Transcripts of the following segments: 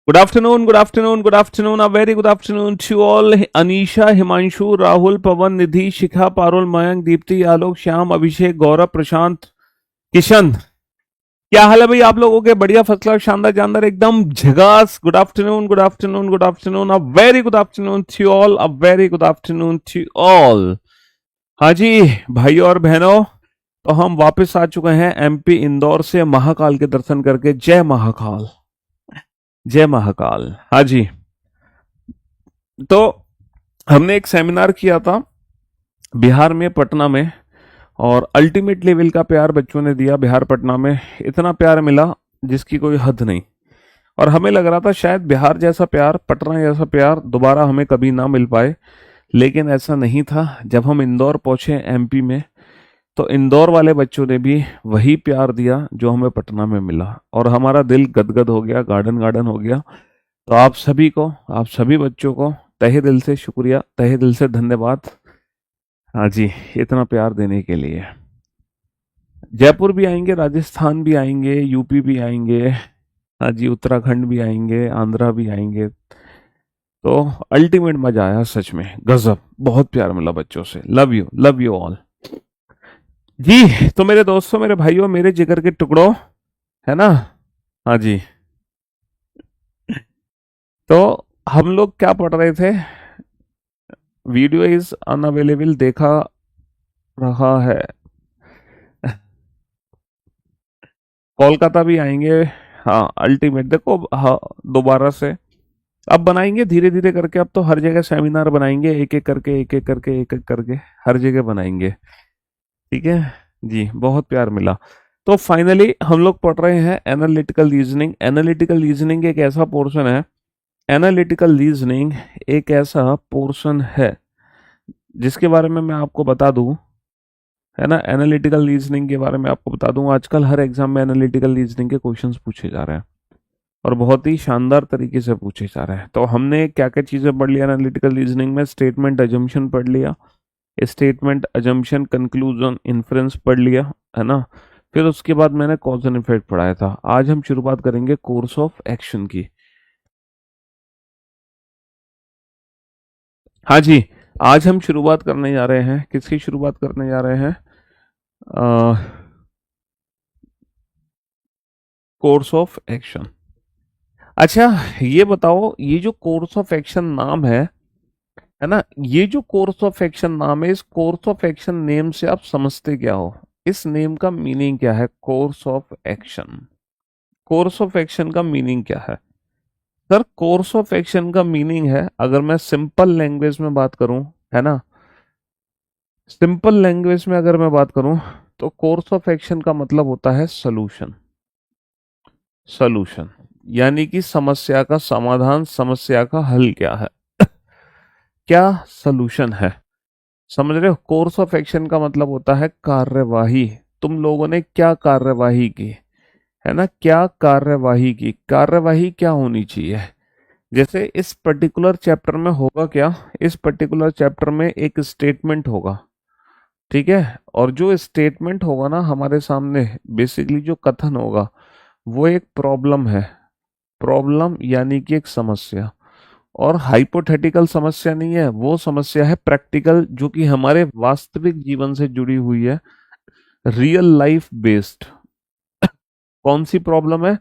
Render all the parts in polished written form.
Good afternoon, good afternoon, good afternoon. A very good afternoon to all. Anisha, Himanshu, Rahul, पवन, निधि, शिखा, पारुल, मयंक, दीप्ति, आलोक, श्याम, अभिषेक, गौरव, प्रशांत, किशन। क्या हाल है भाई आप लोगों के? बढ़िया, फर्स्ट क्लास, शानदार जानदार, एकदम झगास। Good afternoon, good afternoon, good afternoon. A very good afternoon to all, a very good afternoon to all. हाँ जी भाई और बहनों, तो हम वापस आ चुके हैं एमपी इंदौर से महाकाल के दर्शन करके। जय महाकाल, जय महाकाल। हाँ जी, तो हमने एक सेमिनार किया था बिहार में, पटना में, और अल्टीमेट लेवल का प्यार बच्चों ने दिया बिहार पटना में। इतना प्यार मिला जिसकी कोई हद नहीं। और हमें लग रहा था शायद बिहार जैसा प्यार, पटना जैसा प्यार दोबारा हमें कभी ना मिल पाए, लेकिन ऐसा नहीं था। जब हम इंदौर पहुंचे एमपी में, तो इंदौर वाले बच्चों ने भी वही प्यार दिया जो हमें पटना में मिला, और हमारा दिल गदगद हो गया, गार्डन गार्डन हो गया। तो आप सभी को, आप सभी बच्चों को तहे दिल से शुक्रिया, तहे दिल से धन्यवाद। हाँ जी, इतना प्यार देने के लिए। जयपुर भी आएंगे, राजस्थान भी आएंगे, यूपी भी आएंगे, हाँ जी, उत्तराखंड भी आएंगे, आंध्रा भी आएंगे। तो अल्टीमेट मजा आया, सच में गजब, बहुत प्यार मिला बच्चों से। लव यू ऑल जी। तो मेरे दोस्तों, मेरे भाइयों, मेरे जिगर के टुकड़ों, है ना? हाँ जी, तो हम लोग क्या पढ़ रहे थे? वीडियो इज अनअवेलेबल देखा रहा है। कोलकाता भी आएंगे। हाँ, अल्टीमेट देखो, हाँ, दोबारा से अब बनाएंगे धीरे धीरे करके। अब तो हर जगह सेमिनार बनाएंगे, एक एक करके, एक एक करके, एक एक करके हर जगह बनाएंगे। ठीक है जी, बहुत प्यार मिला। तो फाइनली हम लोग पढ़ रहे हैं एनालिटिकल रीजनिंग। एनालिटिकल रीजनिंग एक ऐसा पोर्शन है, एनालिटिकल रीजनिंग एक ऐसा पोर्शन है जिसके बारे में मैं आपको बता दूं, है ना? एनालिटिकल रीजनिंग के बारे में आपको बता दूं, आजकल हर एग्जाम में एनालिटिकल रीजनिंग के क्वेश्चंस पूछे जा रहे हैं, और बहुत ही शानदार तरीके से पूछे जा रहे हैं। तो हमने क्या क्या चीज़ें पढ़ लिया एनालिटिकल रीजनिंग में? स्टेटमेंट अजम्पशन पढ़ लिया, स्टेटमेंट अजम्पशन कंक्लूजन इन्फ्रेंस पढ़ लिया, है ना? फिर उसके बाद मैंने कॉज एंड इफेक्ट पढ़ाया था। आज हम शुरुआत करेंगे कोर्स ऑफ एक्शन की। हाँ जी, आज हम शुरुआत करने जा रहे हैं, किसकी शुरुआत करने जा रहे हैं? Course of action. अच्छा, ये बताओ, ये जो कोर्स ऑफ एक्शन नाम है ना, ये जो कोर्स ऑफ एक्शन नाम है, इस कोर्स ऑफ एक्शन नेम से आप समझते क्या हो? इस नेम का मीनिंग क्या है? Course of action, course of action का मीनिंग क्या है? सर, कोर्स ऑफ एक्शन का मीनिंग है, अगर मैं सिंपल लैंग्वेज में बात करूं, है ना, सिंपल लैंग्वेज में अगर मैं बात करूं, तो कोर्स ऑफ एक्शन का मतलब होता है सॉल्यूशन। सॉल्यूशन यानी कि समस्या का समाधान, समस्या का हल क्या है, क्या सॉल्यूशन है। समझ रहे हो? कोर्स ऑफ एक्शन का मतलब होता है कार्यवाही। तुम लोगों ने क्या कार्यवाही की, है ना? क्या कार्यवाही की, कार्यवाही क्या होनी चाहिए? जैसे इस पर्टिकुलर चैप्टर में होगा क्या, इस पर्टिकुलर चैप्टर में एक स्टेटमेंट होगा, ठीक है? और जो स्टेटमेंट होगा ना हमारे सामने, बेसिकली जो कथन होगा, वो एक प्रॉब्लम है। प्रॉब्लम यानी कि एक समस्या, और हाइपोथेटिकल समस्या नहीं है, वो समस्या है प्रैक्टिकल, जो कि हमारे वास्तविक जीवन से जुड़ी हुई है, रियल लाइफ बेस्ड। कौन सी प्रॉब्लम है?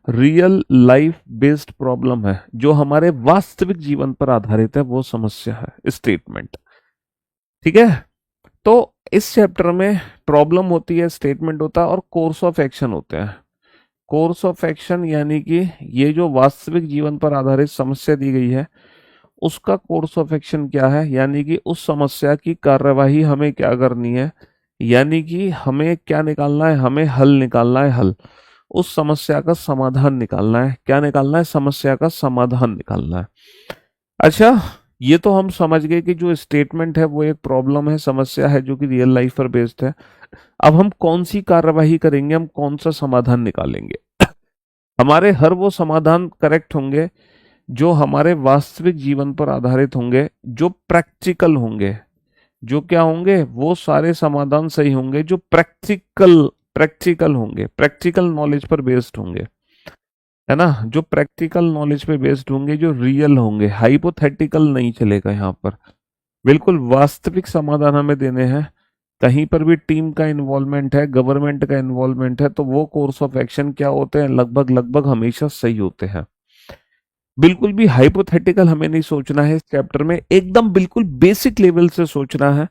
रियल लाइफ बेस्ड प्रॉब्लम है, जो हमारे वास्तविक जीवन पर आधारित है, वो समस्या है स्टेटमेंट। ठीक है? तो इस चैप्टर में प्रॉब्लम होती है, स्टेटमेंट होता है, और कोर्स ऑफ एक्शन होते हैं। कोर्स ऑफ एक्शन यानी कि ये जो वास्तविक जीवन पर आधारित समस्या दी गई है, उसका कोर्स ऑफ एक्शन क्या है, यानी कि उस समस्या की कार्यवाही हमें क्या करनी है, यानी कि हमें क्या निकालना है, हमें हल निकालना है, हल। उस समस्या का समाधान निकालना है। क्या निकालना है? समस्या का समाधान निकालना है। अच्छा, ये तो हम समझ गए कि जो स्टेटमेंट है वो एक प्रॉब्लम है, समस्या है, जो कि रियल लाइफ पर बेस्ड है। अब हम कौन सी कार्यवाही करेंगे, हम कौन सा समाधान निकालेंगे? हमारे हर वो समाधान करेक्ट होंगे जो हमारे वास्तविक जीवन पर आधारित होंगे, जो प्रैक्टिकल होंगे। जो क्या होंगे? वो सारे समाधान सही होंगे जो प्रैक्टिकल प्रैक्टिकल होंगे, प्रैक्टिकल नॉलेज पर बेस्ड होंगे। है ना, जो प्रैक्टिकल नॉलेज पे बेस्ड होंगे, जो रियल होंगे, हाइपोथेटिकल नहीं चलेगा यहाँ पर। बिल्कुल वास्तविक समाधान हमें देने हैं। कहीं पर भी टीम का इन्वॉल्वमेंट है, गवर्नमेंट का इन्वॉल्वमेंट है, तो वो कोर्स ऑफ एक्शन क्या होते हैं, लगभग लगभग हमेशा सही होते हैं। बिल्कुल भी हाइपोथेटिकल हमें नहीं सोचना है इस चैप्टर में, एकदम बिल्कुल बेसिक लेवल से सोचना है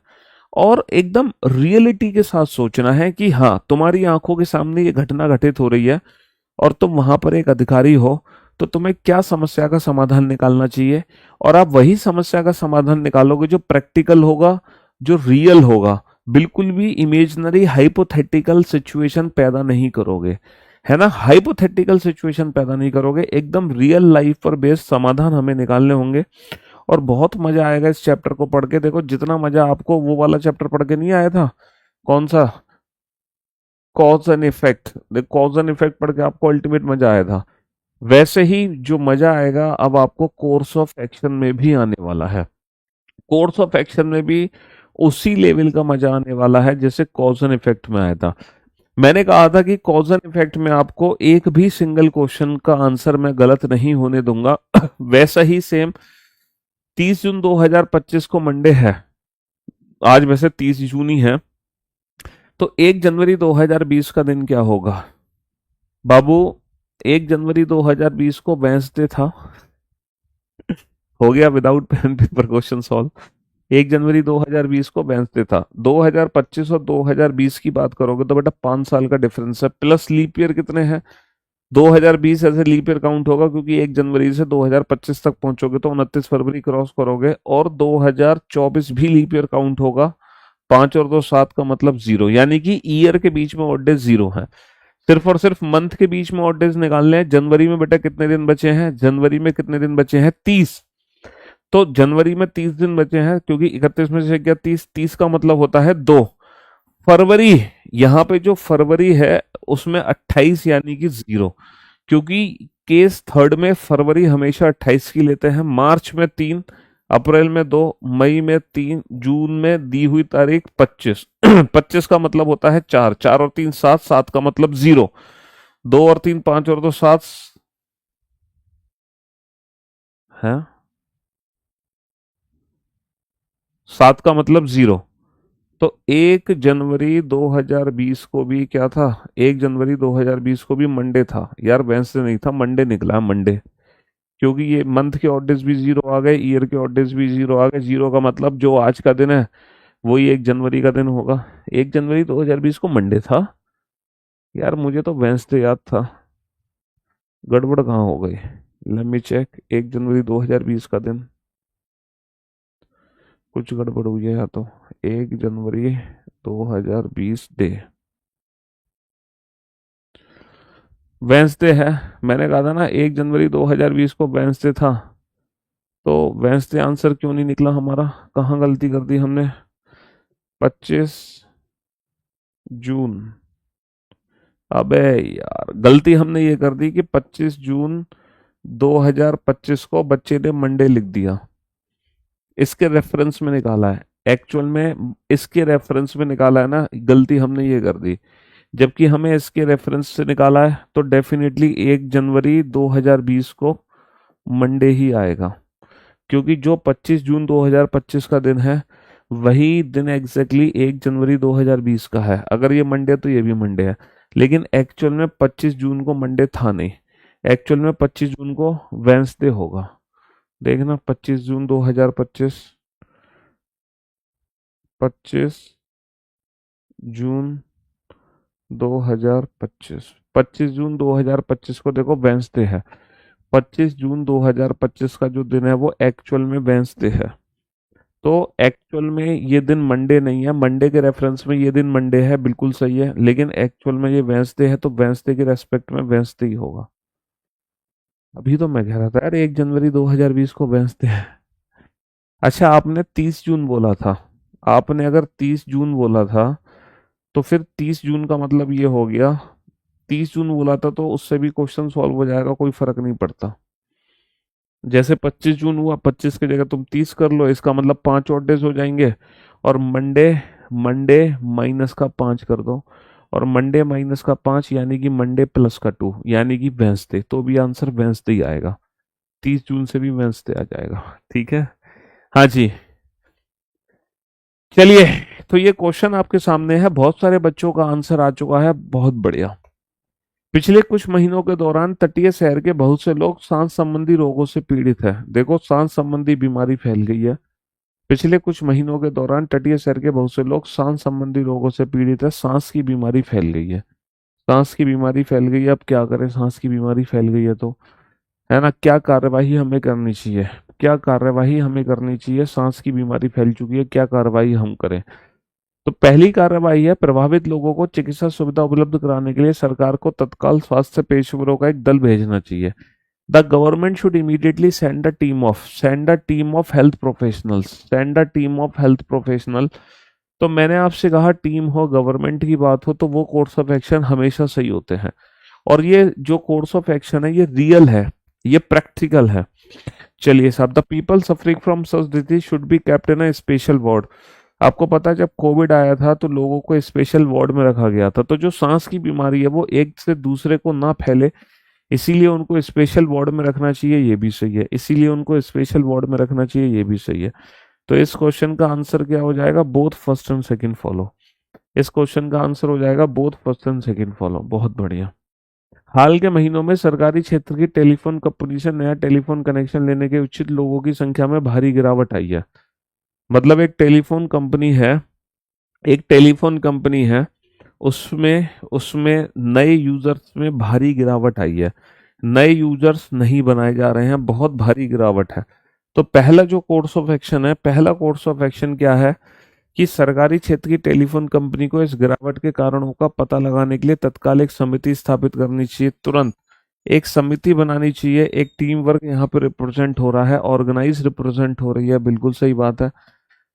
और एकदम रियलिटी के साथ सोचना है कि हाँ, तुम्हारी आंखों के सामने ये घटना घटित हो रही है और तुम वहां पर एक अधिकारी हो, तो तुम्हें क्या समस्या का समाधान निकालना चाहिए, और आप वही समस्या का समाधान निकालोगे जो प्रैक्टिकल होगा, जो रियल होगा। बिल्कुल भी इमेजिनरी हाइपोथेटिकल सिचुएशन पैदा नहीं करोगे, है ना, हाइपोथेटिकल सिचुएशन पैदा नहीं करोगे, एकदम रियल लाइफ पर बेस्ड समाधान हमें निकालने होंगे। और बहुत मजा आएगा इस चैप्टर को पढ़ के। देखो, जितना मजा आपको वो वाला चैप्टर पढ़ के नहीं आया था, कौन सा, cause and effect, cause and effect पढ़ के आपको अल्टीमेट मजा आया था, वैसे ही जो मजा आएगा अब आपको कोर्स ऑफ एक्शन में भी आने वाला है। कोर्स ऑफ एक्शन में भी उसी लेवल का मजा आने वाला है जैसे कॉज एंड इफेक्ट में आया था। मैंने कहा था कि कॉज एंड इफेक्ट में आपको एक भी सिंगल क्वेश्चन का आंसर मैं गलत नहीं होने दूंगा। वैसा ही सेम 30 जून 2025 को मंडे है, आज वैसे 30 जून ही है, तो 1 जनवरी 2020 का दिन क्या होगा बाबू? 1 जनवरी 2020 को वेंसडे था। हो गया without pen paper question solve. 1 जनवरी 2020 को वेंसडे था। 2025 और 2020 की बात करोगे तो बेटा 5 साल का डिफरेंस है, प्लस लीप ईयर कितने हैं? 2020 ऐसे लीप ईयर काउंट होगा क्योंकि 1 जनवरी से 2025 तक पहुंचोगे तो 29 फरवरी क्रॉस करोगे, और 2024 भी लीप ईयर काउंट होगा। 5 और 2 7 का मतलब 0, यानी कि ईयर के बीच में ऑड डेज 0 है। सिर्फ और सिर्फ मंथ के बीच में ऑड डेज निकालने हैं। जनवरी में बेटा कितने दिन बचे हैं? जनवरी में कितने दिन बचे हैं? 30। तो जनवरी में 30 दिन बचे हैं, क्योंकि 31 में से गया 30, 30 का मतलब होता है 2। फरवरी, यहाँ पे जो फरवरी है उसमें 28 यानी कि 0, क्योंकि केस थर्ड में फरवरी हमेशा 28 की लेते हैं। मार्च में 3, अप्रैल में 2, मई में 3, जून में दी हुई तारीख 25। 25 का मतलब होता है 4, 4 और 3 7, 7 का मतलब 0, 2 और 3 5 और 2 7 है, 7 का मतलब 0। तो 1 जनवरी 2020 को भी क्या था? 1 जनवरी 2020 को भी मंडे था यार, वेंसडे नहीं था, मंडे निकला, मंडे। क्योंकि ये मंथ के ऑर्डर्स भी 0 आ गए, ईयर के ऑर्डर्स भी 0 आ गए। 0 का मतलब जो आज का दिन है वही 1 जनवरी का दिन होगा। 1 जनवरी 2020 को मंडे था यार, मुझे तो वेंसडे याद था, गड़बड़ कहाँ हो गई? Let me check. 1 जनवरी 2020 का दिन, कुछ गड़बड़ हुई है या तो। 1 जनवरी 2020 डे वेंसडे है। मैंने कहा था ना 1 जनवरी 2020 को वेंसडे था, तो वेंसडे आंसर क्यों नहीं निकला हमारा? कहाँ गलती कर दी हमने? 25 जून। अबे यार, गलती हमने ये कर दी कि 25 जून 2025 को बच्चे ने मंडे लिख दिया। इसके रेफरेंस में निकाला है, एक्चुअल में इसके रेफरेंस में निकाला है ना, गलती हमने ये कर दी। जबकि हमें इसके रेफरेंस से निकाला है तो डेफिनेटली 1 जनवरी 2020 को मंडे ही आएगा, क्योंकि जो 25 जून 2025 का दिन है वही दिन एग्जैक्टली 1 जनवरी 2020 का है। अगर ये मंडे तो ये भी मंडे है, लेकिन एक्चुअल में 25 जून को मंडे था नहीं, एक्चुअल में 25 जून को वेंसडे होगा। देखना, 25 जून 2025, 25 जून 2025, 25 जून 2025 को देखो वेंसडे है। 25 जून 2025 का जो दिन है वो एक्चुअल में वेंसडे है। तो एक्चुअल में ये दिन मंडे नहीं है, मंडे के रेफरेंस में ये दिन मंडे है, बिल्कुल सही है, लेकिन एक्चुअल में ये वेंसडे है, तो वेंसडे के रेस्पेक्ट में वेंसडे ही होगा। अभी तो मैं कह रहा था यार 1 जनवरी 2020 को वेंसडे है। अच्छा, आपने 30 जून बोला था। आपने अगर 30 जून बोला था तो फिर 30 जून का मतलब ये हो गया, 30 जून बोला था तो उससे भी क्वेश्चन सॉल्व हो जाएगा, कोई फर्क नहीं पड़ता। जैसे 25 जून हुआ, 25 की जगह तुम 30 कर लो, इसका मतलब 5 और डेज हो जाएंगे, और मंडे, मंडे माइनस का 5 कर दो, और मंडे माइनस का 5 यानी कि मंडे प्लस का 2 यानी कि वेंसडे, तो भी आंसर वेंसडे ही आएगा। 30 जून से भी वेंसडे आ जाएगा। ठीक है, हाँ जी। चलिए, तो ये क्वेश्चन आपके सामने है, बहुत सारे बच्चों का आंसर आ चुका है, बहुत बढ़िया। पिछले कुछ महीनों के दौरान तटीय शहर के बहुत से लोग सांस संबंधी रोगों से पीड़ित है। देखो, सांस संबंधी बीमारी फैल गई है। पिछले कुछ महीनों के दौरान तटीय शहर के बहुत से लोग सांस संबंधी रोगों से पीड़ित है। सांस की बीमारी फैल गई है। सांस की बीमारी फैल गई है, अब क्या करें? सांस की बीमारी फैल गई है तो, है ना, क्या कार्यवाही हमें करनी चाहिए? क्या कार्यवाही हमें करनी चाहिए? सांस की बीमारी फैल चुकी है, क्या कार्यवाही हम करें? तो पहली कार्रवाई है, प्रभावित लोगों को चिकित्सा सुविधा उपलब्ध कराने के लिए सरकार को तत्काल स्वास्थ्य पेशेवरों का एक दल भेजना चाहिए। The government should immediately send a team of health professionals, send a team of health professional. तो मैंने आपसे कहा, टीम हो, गवर्नमेंट की बात हो, तो वो कोर्स ऑफ एक्शन हमेशा सही होते हैं। और ये जो कोर्स ऑफ एक्शन है, ये रियल है, ये प्रैक्टिकल है। चलिए साहब, the people suffering from such disease should be kept in a special ward. आपको पता है, जब कोविड आया था तो लोगों को स्पेशल वार्ड में रखा गया था। तो जो सांस की बीमारी है वो एक से दूसरे को ना फैले, इसीलिए उनको स्पेशल वार्ड में रखना चाहिए, ये भी सही है। इसीलिए उनको स्पेशल वार्ड में रखना चाहिए, ये भी सही है। तो इस क्वेश्चन का आंसर क्या हो जाएगा? Both first and second follow. इस क्वेश्चन का आंसर हो जाएगा both first and second follow. बहुत बढ़िया। हाल के महीनों में सरकारी क्षेत्र की टेलीफोन कंपनी से नया टेलीफोन कनेक्शन लेने के इच्छुक लोगों की संख्या में भारी गिरावट आई है। मतलब एक टेलीफोन कंपनी है, उसमें उसमें नए यूजर्स में भारी गिरावट आई है। नए यूजर्स नहीं बनाए जा रहे हैं, बहुत भारी गिरावट है। तो पहला जो कोर्स ऑफ एक्शन है, पहला कोर्स ऑफ एक्शन क्या है कि सरकारी क्षेत्र की टेलीफोन कंपनी को इस गिरावट के कारणों का पता लगाने के लिए तत्काल एक समिति स्थापित करनी चाहिए, तुरंत एक समिति बनानी चाहिए। एक टीम वर्क यहाँ पे रिप्रेजेंट हो रहा है, ऑर्गेनाइज रिप्रेजेंट हो रही है, बिल्कुल सही बात है।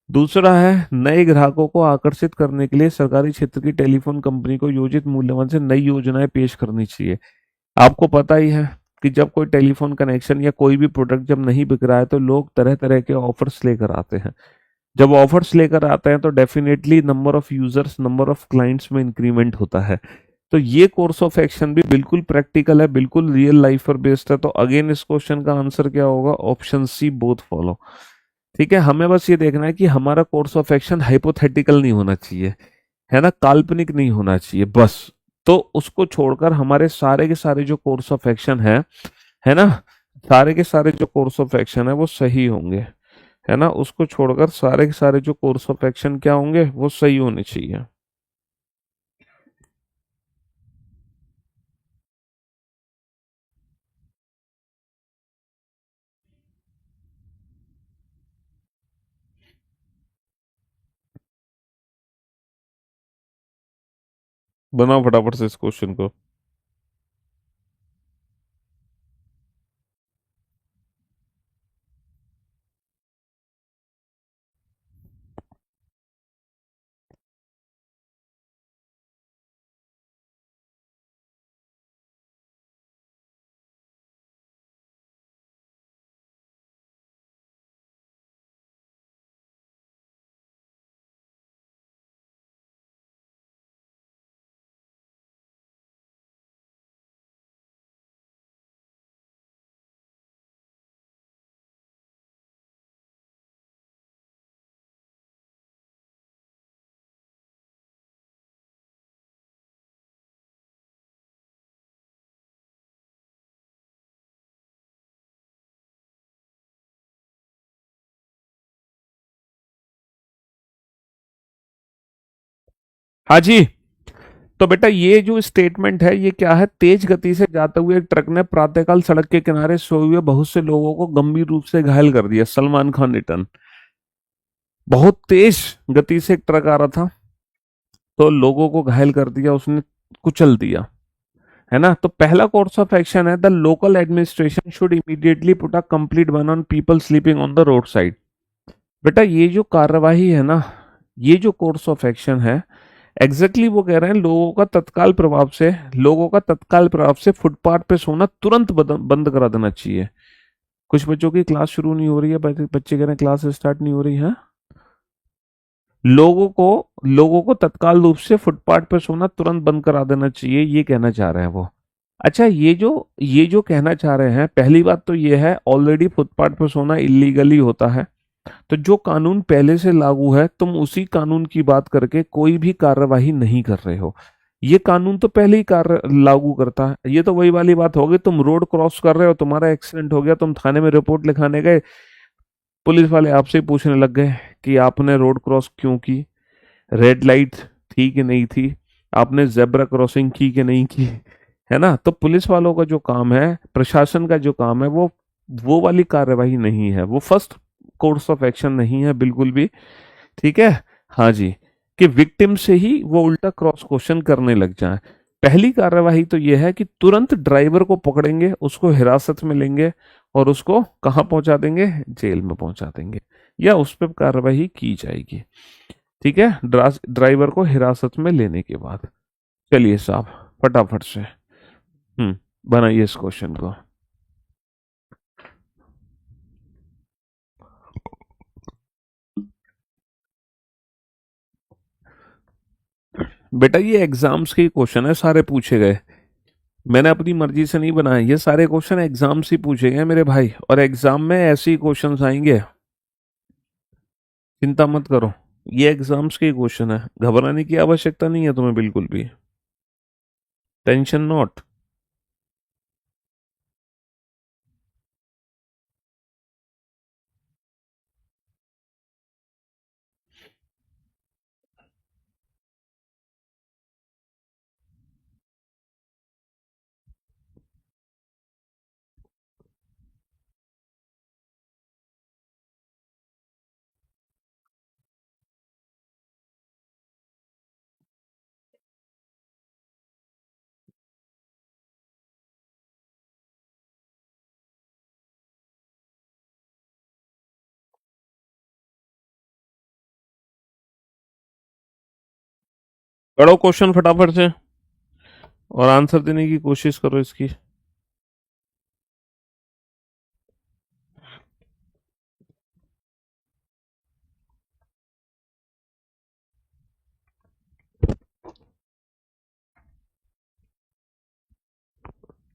दूसरा है, नए ग्राहकों को आकर्षित करने के लिए सरकारी क्षेत्र की टेलीफोन कंपनी को योजित मूल्यवान से नई योजनाएं पेश करनी चाहिए। आपको पता ही है कि जब कोई टेलीफोन कनेक्शन या कोई भी प्रोडक्ट जब नहीं बिक रहा है तो लोग तरह तरह के ऑफर्स लेकर आते हैं। जब ऑफर्स लेकर आते हैं तो definitely number of users, number of clients में इंक्रीमेंट होता है। तो ये कोर्स ऑफ एक्शन भी बिल्कुल प्रैक्टिकल है, बिल्कुल रियल लाइफ पर बेस्ड है। तो अगेन इस क्वेश्चन का आंसर क्या होगा? Option C, both follow. ठीक है, हमें बस ये देखना है कि हमारा कोर्स ऑफ एक्शन हाइपोथेटिकल नहीं होना चाहिए, है ना, काल्पनिक नहीं होना चाहिए बस। तो उसको छोड़कर हमारे सारे के सारे जो कोर्स ऑफ एक्शन है ना, सारे के सारे जो कोर्स ऑफ एक्शन है वो सही होंगे, है ना। उसको छोड़कर सारे के सारे जो कोर्स ऑफ एक्शन क्या होंगे? वो सही होने चाहिए। बनाओ फटाफट से इस क्वेश्चन को। हाँ जी। तो बेटा, ये जो स्टेटमेंट है ये क्या है? तेज गति से जाते हुए एक ट्रक ने प्रातःकाल सड़क के किनारे सोए हुए बहुत से लोगों को गंभीर रूप से घायल कर दिया। सलमान खान रिटर्न। बहुत तेज गति से एक ट्रक आ रहा था, तो लोगों को घायल कर दिया उसने, कुचल दिया, है ना। तो पहला कोर्स ऑफ एक्शन है, the local administration should immediately put a complete ban on people sleeping on the road side. बेटा, ये जो कार्यवाही है ना, ये जो कोर्स ऑफ एक्शन है, एग्जैक्टली वो कह रहे हैं लोगों का तत्काल प्रभाव से फुटपाथ पे सोना तुरंत बंद करा देना चाहिए। कुछ बच्चों की क्लास शुरू नहीं हो रही है, बच्चे कह रहे हैं क्लास स्टार्ट नहीं हो रही है। लोगों को तत्काल रूप से फुटपाथ पर सोना तुरंत बंद करा देना चाहिए, ये कहना चाह रहे हैं वो। अच्छा, ये जो कहना चाह रहे हैं, पहली बात तो ये है ऑलरेडी फुटपाथ पर सोना इलीगली होता है। तो जो कानून पहले से लागू है तुम उसी कानून की बात करके कोई भी कार्यवाही नहीं कर रहे हो। ये कानून तो पहले ही कार्य लागू करता है। ये तो वही वाली बात होगी, तुम रोड क्रॉस कर रहे हो, तुम्हारा एक्सीडेंट हो गया, तुम थाने में रिपोर्ट लिखाने गए, पुलिस वाले आपसे ही पूछने लग गए कि आपने रोड क्रॉस क्यों की, रेड लाइट थी कि नहीं थी, आपने जेब्रा क्रॉसिंग की कि नहीं की, है ना। तो पुलिस वालों का जो काम है, प्रशासन का जो काम है, वो वाली कार्यवाही नहीं है, वो फर्स्ट कोर्स ऑफ एक्शन नहीं है बिल्कुल भी। ठीक है। हाँ जी। कि विक्टिम से ही वो उल्टा क्रॉस क्वेश्चन करने लग जाए। पहली कार्यवाही तो ये है कि तुरंत ड्राइवर को पकड़ेंगे, उसको हिरासत में लेंगे और उसको कहाँ पहुंचा देंगे, जेल में पहुंचा देंगे, या उस पर कार्रवाई की जाएगी। ठीक है, ड्राइवर को हिरासत में लेने के बाद। चलिए साहब, फटाफट से बनाइए इस क्वेश्चन को। बेटा ये एग्जाम्स के क्वेश्चन है, सारे पूछे गए, मैंने अपनी मर्जी से नहीं बनाए, ये सारे क्वेश्चन एग्जाम से पूछे गए मेरे भाई, और एग्जाम में ऐसे ही क्वेश्चन आएंगे, चिंता मत करो। ये एग्जाम्स के क्वेश्चन है, घबराने की आवश्यकता नहीं है तुम्हें बिल्कुल भी। Tension not. पढ़ो क्वेश्चन फटाफट से और आंसर देने की कोशिश करो इसकी।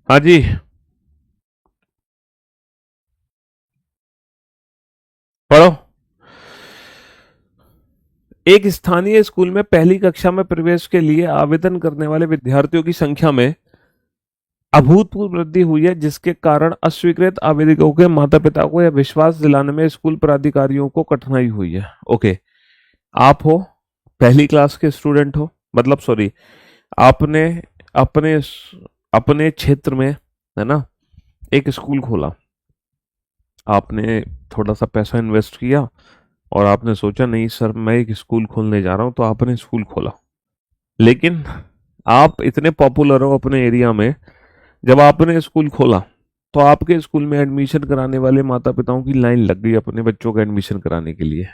हाँ जी, पढ़ो। एक स्थानीय स्कूल में पहली कक्षा में प्रवेश के लिए आवेदन करने वाले विद्यार्थियों की संख्या में अभूतपूर्व वृद्धि हुई है, जिसके कारण अस्वीकृत आवेदकों के माता पिता को यह विश्वास दिलाने में स्कूल प्राधिकारियों को कठिनाई हुई है। ओके, आप हो, पहली क्लास के स्टूडेंट हो, मतलब सॉरी, आपने अपने अपने क्षेत्र में, है ना, एक स्कूल खोला, आपने थोड़ा सा पैसा इन्वेस्ट किया और आपने सोचा नहीं सर मैं एक स्कूल खोलने जा रहा हूं, तो आपने स्कूल खोला। लेकिन आप इतने पॉपुलर हो अपने एरिया में, जब आपने स्कूल खोला तो आपके स्कूल में एडमिशन कराने वाले माता पिताओं की लाइन लग गई अपने बच्चों का एडमिशन कराने के लिए।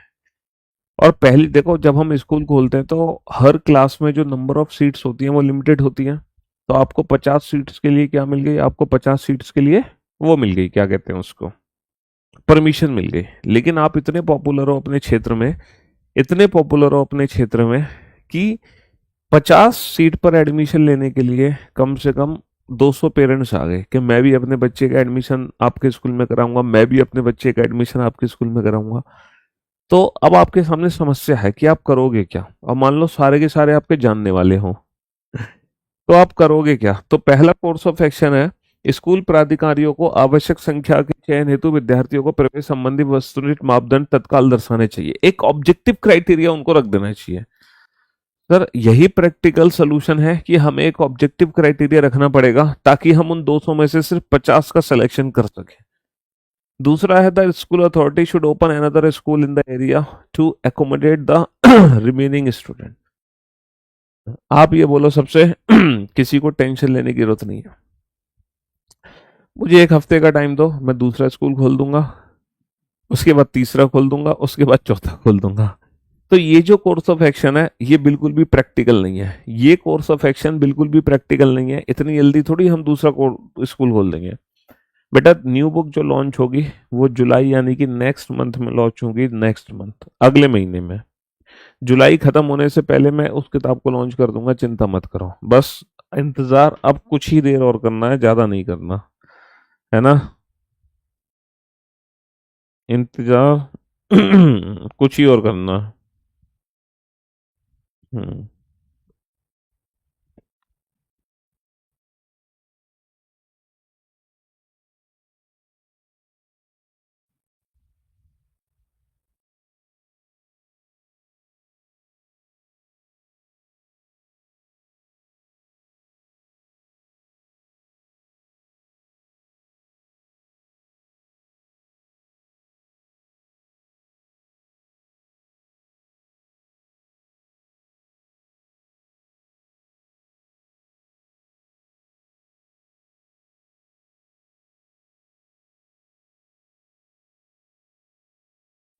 और पहली देखो, जब हम स्कूल खोलते हैं तो हर क्लास में जो नंबर ऑफ सीट्स होती हैं वो लिमिटेड होती हैं। तो आपको 50 सीट्स के लिए क्या मिल गई, आपको 50 सीट्स के लिए वो मिल गई, क्या कहते हैं उसको, परमिशन मिल गई। लेकिन आप इतने पॉपुलर हो अपने क्षेत्र में, इतने पॉपुलर हो अपने क्षेत्र में कि 50 सीट पर एडमिशन लेने के लिए कम से कम 200 पेरेंट्स आ गए कि मैं भी अपने बच्चे का एडमिशन आपके स्कूल में कराऊंगा, मैं भी अपने बच्चे का एडमिशन आपके स्कूल में कराऊंगा। तो अब आपके सामने समस्या है कि आप करोगे क्या। अब मान लो सारे के सारे आपके जानने वाले हों, तो आप करोगे क्या। तो पहला कोर्स ऑफ एक्शन है, स्कूल प्राधिकारियों को आवश्यक संख्या के चयन हेतु विद्यार्थियों को प्रवेश संबंधी वस्तुनिष्ठ मापदंड तत्काल दर्शाने चाहिए, एक ऑब्जेक्टिव क्राइटेरिया उनको रख देना चाहिए। सर यही प्रैक्टिकल सोल्यूशन है कि हमें एक ऑब्जेक्टिव क्राइटेरिया रखना पड़ेगा ताकि हम उन 200 में से सिर्फ 50 का सिलेक्शन कर सकें। दूसरा है, the school authority should open another school in the area to accommodate the remaining student. आप ये बोलो सबसे किसी को टेंशन लेने की जरूरत नहीं है, मुझे एक हफ्ते का टाइम दो, मैं दूसरा स्कूल खोल दूंगा, उसके बाद तीसरा खोल दूंगा, उसके बाद चौथा खोल दूंगा। तो ये जो कोर्स ऑफ एक्शन है ये बिल्कुल भी प्रैक्टिकल नहीं है, ये कोर्स ऑफ एक्शन बिल्कुल भी प्रैक्टिकल नहीं है। इतनी जल्दी थोड़ी हम दूसरा स्कूल खोल देंगे। बेटा न्यू बुक जो लॉन्च होगी वो जुलाई यानी कि नेक्स्ट मंथ में लॉन्च होगी, नेक्स्ट मंथ, अगले महीने में। जुलाई खत्म होने से पहले मैं उस किताब को लॉन्च कर दूंगा, चिंता मत करो। बस इंतजार अब कुछ ही देर और करना है, ज्यादा नहीं करना, है ना। इंतजार कुछ ही और करना। हम्म।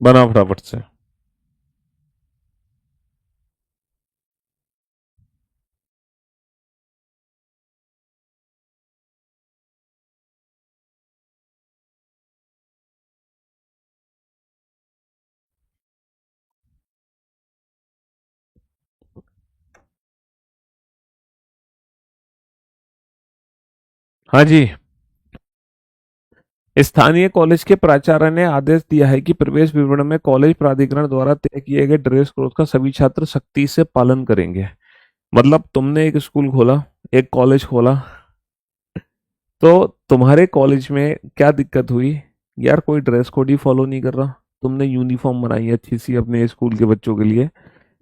बना फटाफट से। हाँ जी। स्थानीय कॉलेज के प्राचार्य ने आदेश दिया है कि प्रवेश विवरण में कॉलेज प्राधिकरण द्वारा तय किए गए ड्रेस कोड का सभी छात्र सख्ती से पालन करेंगे। मतलब तुमने एक स्कूल खोला, एक कॉलेज खोला, तो तुम्हारे कॉलेज में क्या दिक्कत हुई? यार कोई ड्रेस कोड ही फॉलो नहीं कर रहा। तुमने यूनिफॉर्म बनाई है अच्छी सी अपने स्कूल के बच्चों के लिए,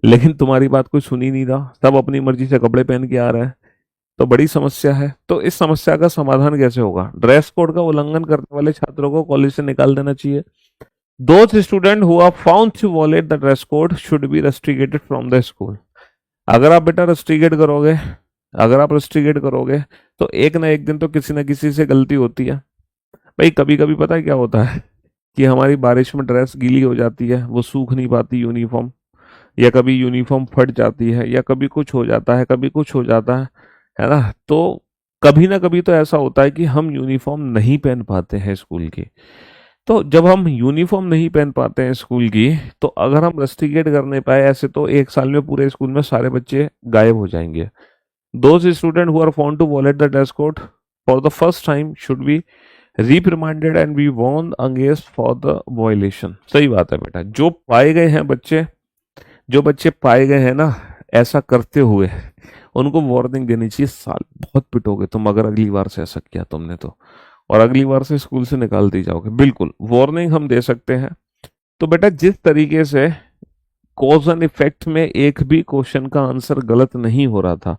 लेकिन तुम्हारी बात कोई सुन ही नहीं रहा, सब अपनी मर्जी से कपड़े पहन के आ रहे हैं। तो बड़ी समस्या है। तो इस समस्या का समाधान कैसे होगा? ड्रेस कोड का उल्लंघन करने वाले छात्रों को कॉलेज से निकाल देना चाहिए। Those student who are found to violate the dress code should be restricted from the school. अगर आप बेटा रेस्ट्रिकेट करोगे, अगर आप रेस्ट्रिकेट करोगे तो एक ना एक दिन तो किसी ना किसी से गलती होती है। भाई कभी कभी पता है क्या होता है कि हमारी बारिश में ड्रेस गीली हो जाती है, वो सूख नहीं पाती यूनिफॉर्म, या कभी यूनिफॉर्म फट जाती है, या कभी कुछ हो जाता है, कभी कुछ हो जाता है ना। तो कभी ना कभी तो ऐसा होता है कि हम यूनिफॉर्म नहीं पहन पाते हैं स्कूल की। तो जब हम यूनिफॉर्म नहीं पहन पाते हैं स्कूल की, तो अगर हम रस्टिकेट करने पाए ऐसे, तो एक साल में पूरे स्कूल में सारे बच्चे गायब हो जाएंगे। Those student who are found to violate the dress code for the first time should be reprimanded and be warned against for the violation. सही बात है बेटा। जो पाए गए हैं बच्चे, जो बच्चे पाए गए हैं ना ऐसा करते हुए, उनको वार्निंग देनी चाहिए। साल बहुत पिटोगे तुम अगर अगली बार से ऐसा किया तुमने तो, और अगली बार से स्कूल से निकाल दी जाओगे। बिल्कुल वार्निंग हम दे सकते हैं। तो बेटा जिस तरीके से कॉज एंड इफेक्ट में एक भी क्वेश्चन का आंसर गलत नहीं हो रहा था,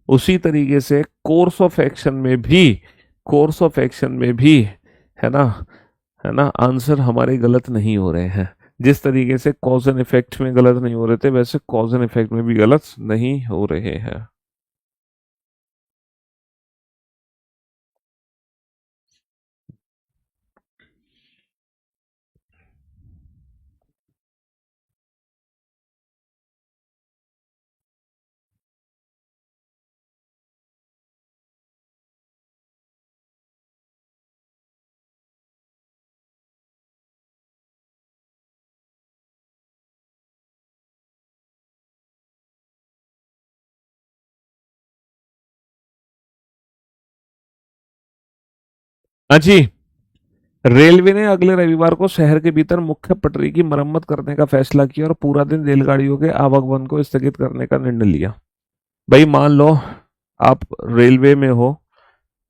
उसी तरीके से कोर्स ऑफ एक्शन में भी, कोर्स ऑफ एक्शन में भी, है ना, है ना, आंसर हमारे गलत नहीं हो रहे हैं। जिस तरीके से कॉज एंड इफेक्ट में गलत नहीं हो रहे थे, वैसे कॉज एंड इफेक्ट में भी गलत नहीं हो रहे हैं। हाँ जी। रेलवे ने अगले रविवार को शहर के भीतर मुख्य पटरी की मरम्मत करने का फैसला किया और पूरा दिन रेलगाड़ियों के आवागमन को स्थगित करने का निर्णय लिया। भाई मान लो आप रेलवे में हो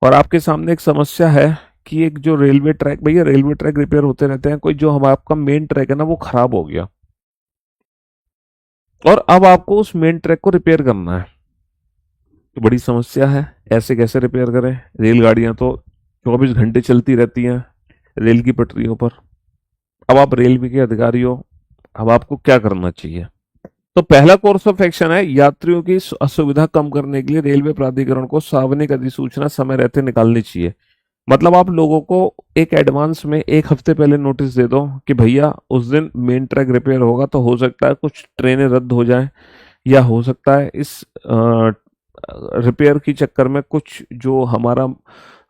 और आपके सामने एक समस्या है कि एक जो रेलवे ट्रैक, भैया रेलवे ट्रैक रिपेयर होते रहते हैं, कोई जो हमारा आपका मेन ट्रैक है ना वो खराब हो गया, और अब आपको उस मेन ट्रैक को रिपेयर करना है। तो बड़ी समस्या है, ऐसे कैसे रिपेयर करें? रेलगाड़ियां तो 24 घंटे चलती रहती हैं रेल की पटरियों पर। अब आप रेलवे के अधिकारी हो, अब आपको क्या करना चाहिए? तो पहला कोर्स ऑफ एक्शन है यात्रियों की असुविधा कम करने के लिए रेलवे प्राधिकरण को सार्वजनिक अधिसूचना समय रहते निकालनी चाहिए। मतलब आप लोगों को एक एडवांस में एक हफ्ते पहले नोटिस दे दो कि भैया उस दिन मेन ट्रैक रिपेयर होगा, तो हो सकता है कुछ ट्रेनें रद्द हो जाएं, या हो सकता है इस रिपेयर की चक्कर में कुछ जो हमारा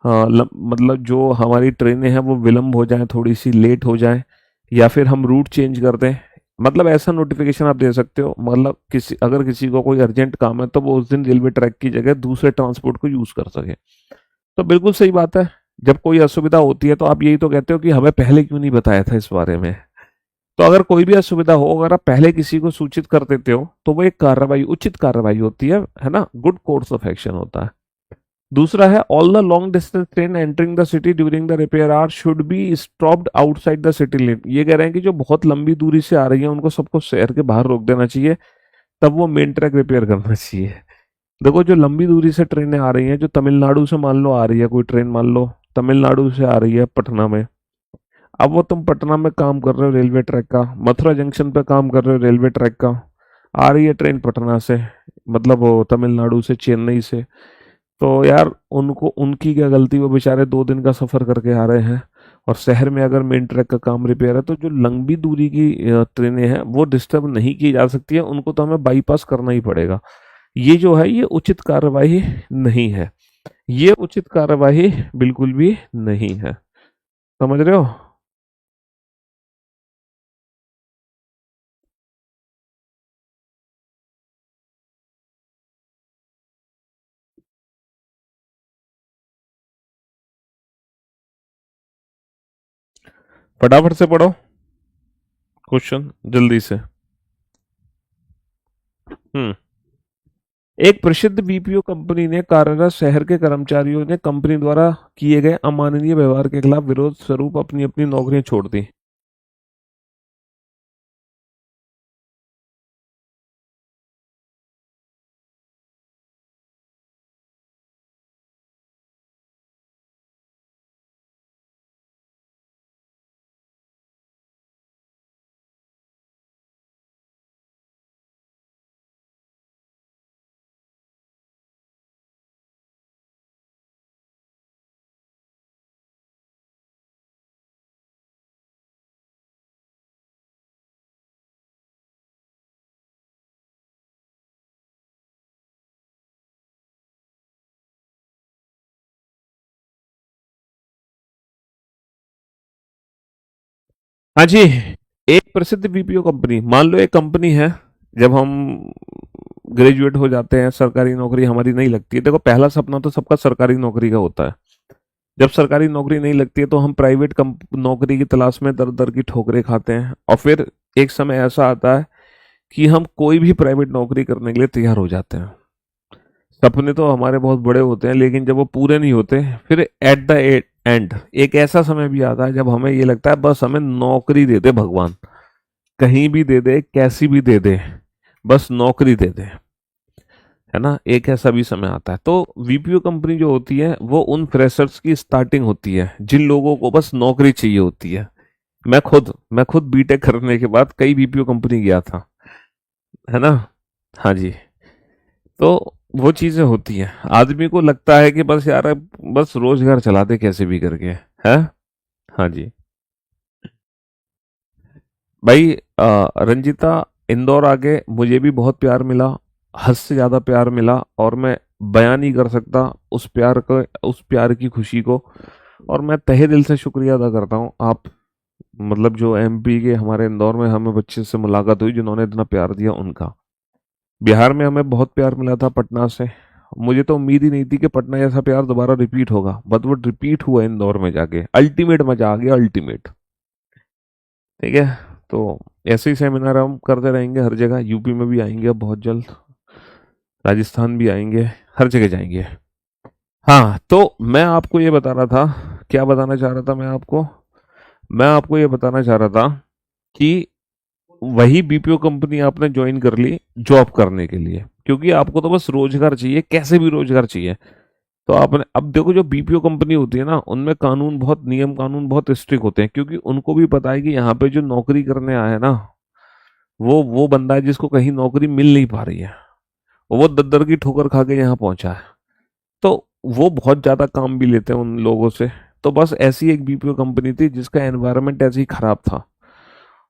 मतलब जो हमारी ट्रेनें हैं वो विलंब हो जाएं, थोड़ी सी लेट हो जाएं, या फिर हम रूट चेंज कर दें। मतलब ऐसा नोटिफिकेशन आप दे सकते हो, मतलब किसी अगर किसी को कोई अर्जेंट काम है तो वो उस दिन रेलवे ट्रैक की जगह दूसरे ट्रांसपोर्ट को यूज कर सके। तो बिल्कुल सही बात है। जब कोई असुविधा होती है तो आप यही तो कहते हो कि हमें पहले क्यों नहीं बताया था इस बारे में। तो अगर कोई भी असुविधा हो, अगर आप पहले किसी को सूचित कर देते हो तो वो एक कार्रवाई, उचित कार्रवाई होती है ना, गुड कोर्स ऑफ एक्शन होता है। दूसरा है, all the long distance train entering the city during the repair hour should be stopped outside the city limit. ये कह रहे हैं कि जो बहुत लंबी दूरी से आ रही है उनको सबको शहर के बाहर रोक देना चाहिए, तब वो मेन ट्रैक रिपेयर करना चाहिए। देखो, जो लंबी दूरी से ट्रेनें आ रही हैं, जो तमिलनाडु से मान लो आ रही है कोई ट्रेन, मान लो तमिलनाडु से आ रही है पटना में, अब वो तुम पटना में काम कर रहे हो रेलवे ट्रैक का, मथुरा जंक्शन पे काम कर रहे हो रेलवे ट्रैक का, आ रही है ट्रेन पटना से, मतलब वो तमिलनाडु से, चेन्नई से, तो यार उनको, उनकी क्या गलती, वो बेचारे 2 दिन का सफर करके आ रहे हैं। और शहर में अगर मेन ट्रैक का काम रिपेयर है तो जो लंबी दूरी की ट्रेनें हैं वो डिस्टर्ब नहीं की जा सकती है, उनको तो हमें बाईपास करना ही पड़ेगा। ये जो है ये उचित कार्यवाही नहीं है, ये उचित कार्यवाही बिल्कुल भी नहीं है। समझ रहे हो? फटाफट से पढ़ो क्वेश्चन, जल्दी से। हम्म। एक प्रसिद्ध बीपीओ कंपनी ने कार्यरत शहर के कर्मचारियों ने कंपनी द्वारा किए गए अमानवीय व्यवहार के खिलाफ विरोध स्वरूप अपनी अपनी नौकरियां छोड़ दी। हाँ जी। एक प्रसिद्ध बीपीओ कंपनी, मान लो एक कंपनी है, जब हम ग्रेजुएट हो जाते हैं, सरकारी नौकरी हमारी नहीं लगती है, देखो पहला सपना तो सबका सरकारी नौकरी का होता है। जब सरकारी नौकरी नहीं लगती है तो हम प्राइवेट नौकरी की तलाश में दर दर की ठोकरें खाते हैं, और फिर एक समय ऐसा आता है कि हम कोई भी प्राइवेट नौकरी करने के लिए तैयार हो जाते हैं। सपने तो हमारे बहुत बड़े होते हैं, लेकिन जब वो पूरे नहीं होते, फिर एट द एंड एक ऐसा समय भी आता है जब हमें ये लगता है बस हमें नौकरी दे दे भगवान, कहीं भी दे दे, कैसी भी दे दे, बस नौकरी दे दे, है ना। एक ऐसा भी समय आता है। तो वीपीओ कंपनी जो होती है वो उन फ्रेशर्स की स्टार्टिंग होती है जिन लोगों को बस नौकरी चाहिए होती है। मैं खुद बीटेक करने के बाद कई बीपीओ कंपनी गया था, है ना। हाँ जी। तो वो चीजें होती हैं, आदमी को लगता है कि बस यार अब बस रोजगार चला दे कैसे भी करके, है। हाँ जी। भाई रंजिता, इंदौर आके मुझे भी बहुत प्यार मिला, हद से ज्यादा प्यार मिला, और मैं बयान नहीं कर सकता उस प्यार को, उस प्यार की खुशी को। और मैं तहे दिल से शुक्रिया अदा करता हूँ आप, मतलब जो एमपी के हमारे इंदौर में हमें बच्चे से मुलाकात हुई जिन्होंने इतना प्यार दिया, उनका। बिहार में हमें बहुत प्यार मिला था पटना से, मुझे तो उम्मीद ही नहीं थी कि पटना जैसा प्यार दोबारा रिपीट होगा, बट वो रिपीट हुआ इंदौर में जाके, अल्टीमेट मजा आ गया, अल्टीमेट। ठीक है। तो ऐसे ही सेमिनार हम करते रहेंगे हर जगह, यूपी में भी आएंगे अब बहुत जल्द, राजस्थान भी आएंगे, हर जगह जाएंगे। हाँ, तो मैं आपको ये बता रहा था, क्या बताना चाह रहा था मैं आपको ये बताना चाह रहा था कि वही बीपीओ कंपनी आपने ज्वाइन कर ली जॉब करने के लिए, क्योंकि आपको तो बस रोजगार चाहिए, कैसे भी रोजगार चाहिए। तो आपने, अब देखो जो बीपीओ कंपनी होती है ना, उनमें कानून बहुत, नियम कानून बहुत स्ट्रिक्ट होते हैं, क्योंकि उनको भी पता है कि यहाँ पे जो नौकरी करने आया है ना, वो बंदा है जिसको कहीं नौकरी मिल नहीं पा रही है, वो दद्दर की ठोकर खा के यहाँ पहुंचा है। तो वो बहुत ज्यादा काम भी लेते हैं उन लोगों से। तो बस ऐसी एक बीपीओ कंपनी थी जिसका एनवायरनमेंट ऐसे ही खराब था,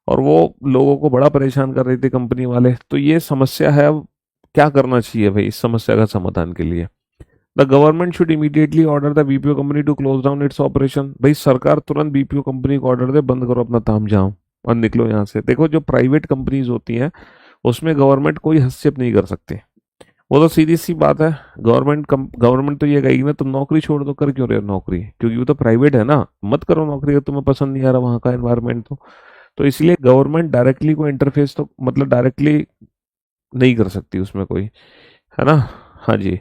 और वो लोगों को बड़ा परेशान कर रही थी कंपनी वाले। तो ये समस्या है, अब क्या करना चाहिए भाई इस समस्या का समाधान के लिए? The government should immediately order the BPO company to close down its operation. भाई सरकार तुरंत बीपीओ कंपनी को ऑर्डर दे, बंद करो अपना तामझाम। और निकलो यहाँ से। देखो जो प्राइवेट कंपनीज होती हैं उसमें गवर्नमेंट कोई हस्तक्षेप नहीं कर सकती। वो तो सीधी सी बात है, गवर्नमेंट तो ये कहेगी ना, तुम नौकरी छोड़ दो, कर क्यों रहे हो नौकरी, क्योंकि वो तो प्राइवेट है ना, मत करो नौकरी अगर तुम्हें पसंद नहीं आ रहा वहाँ का एनवायरनमेंट। तो इसलिए गवर्नमेंट डायरेक्टली कोई इंटरफेस तो मतलब डायरेक्टली नहीं कर सकती उसमें कोई, है ना। हाँ जी।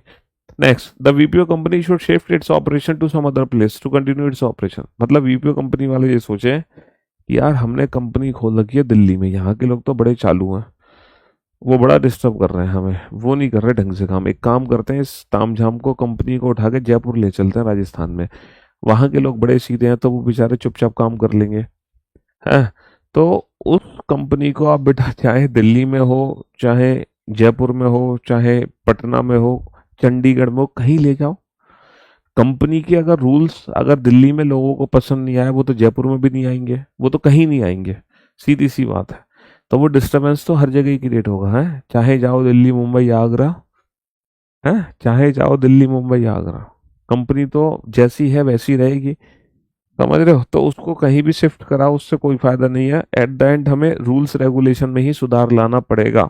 Next, the VPO company should shift its operation to some other place to continue its operation. मतलब वीपीओ कंपनी वाले ये सोचे कि यार हमने कंपनी खोल रखी है दिल्ली में, यहाँ के लोग तो बड़े चालू हैं, वो बड़ा डिस्टर्ब कर रहे हैं हमें, वो नहीं कर रहे ढंग से काम, एक काम करते हैं इस तामझाम को कंपनी को उठा के जयपुर ले चलते हैं राजस्थान में, वहाँ के लोग बड़े सीधे हैं तो वो बेचारे चुपचाप काम कर लेंगे, है। तो उस कंपनी को आप बेटा चाहे दिल्ली में हो, चाहे जयपुर में हो, चाहे पटना में हो, चंडीगढ़ में हो, कहीं ले जाओ। कंपनी के अगर रूल्स अगर दिल्ली में लोगों को पसंद नहीं आए, वो तो जयपुर में भी नहीं आएंगे, वो तो कहीं नहीं आएंगे, सीधी सी बात है। तो वो डिस्टरबेंस तो हर जगह ही क्रिएट होगा, है, चाहे जाओ दिल्ली मुंबई आगरा, है, चाहे जाओ दिल्ली मुंबई आगरा, कंपनी तो जैसी है वैसी रहेगी। समझ रहे हो, तो उसको कहीं भी शिफ्ट कराओ उससे कोई फायदा नहीं है। एट द एंड हमें रूल्स रेगुलेशन में ही सुधार लाना पड़ेगा,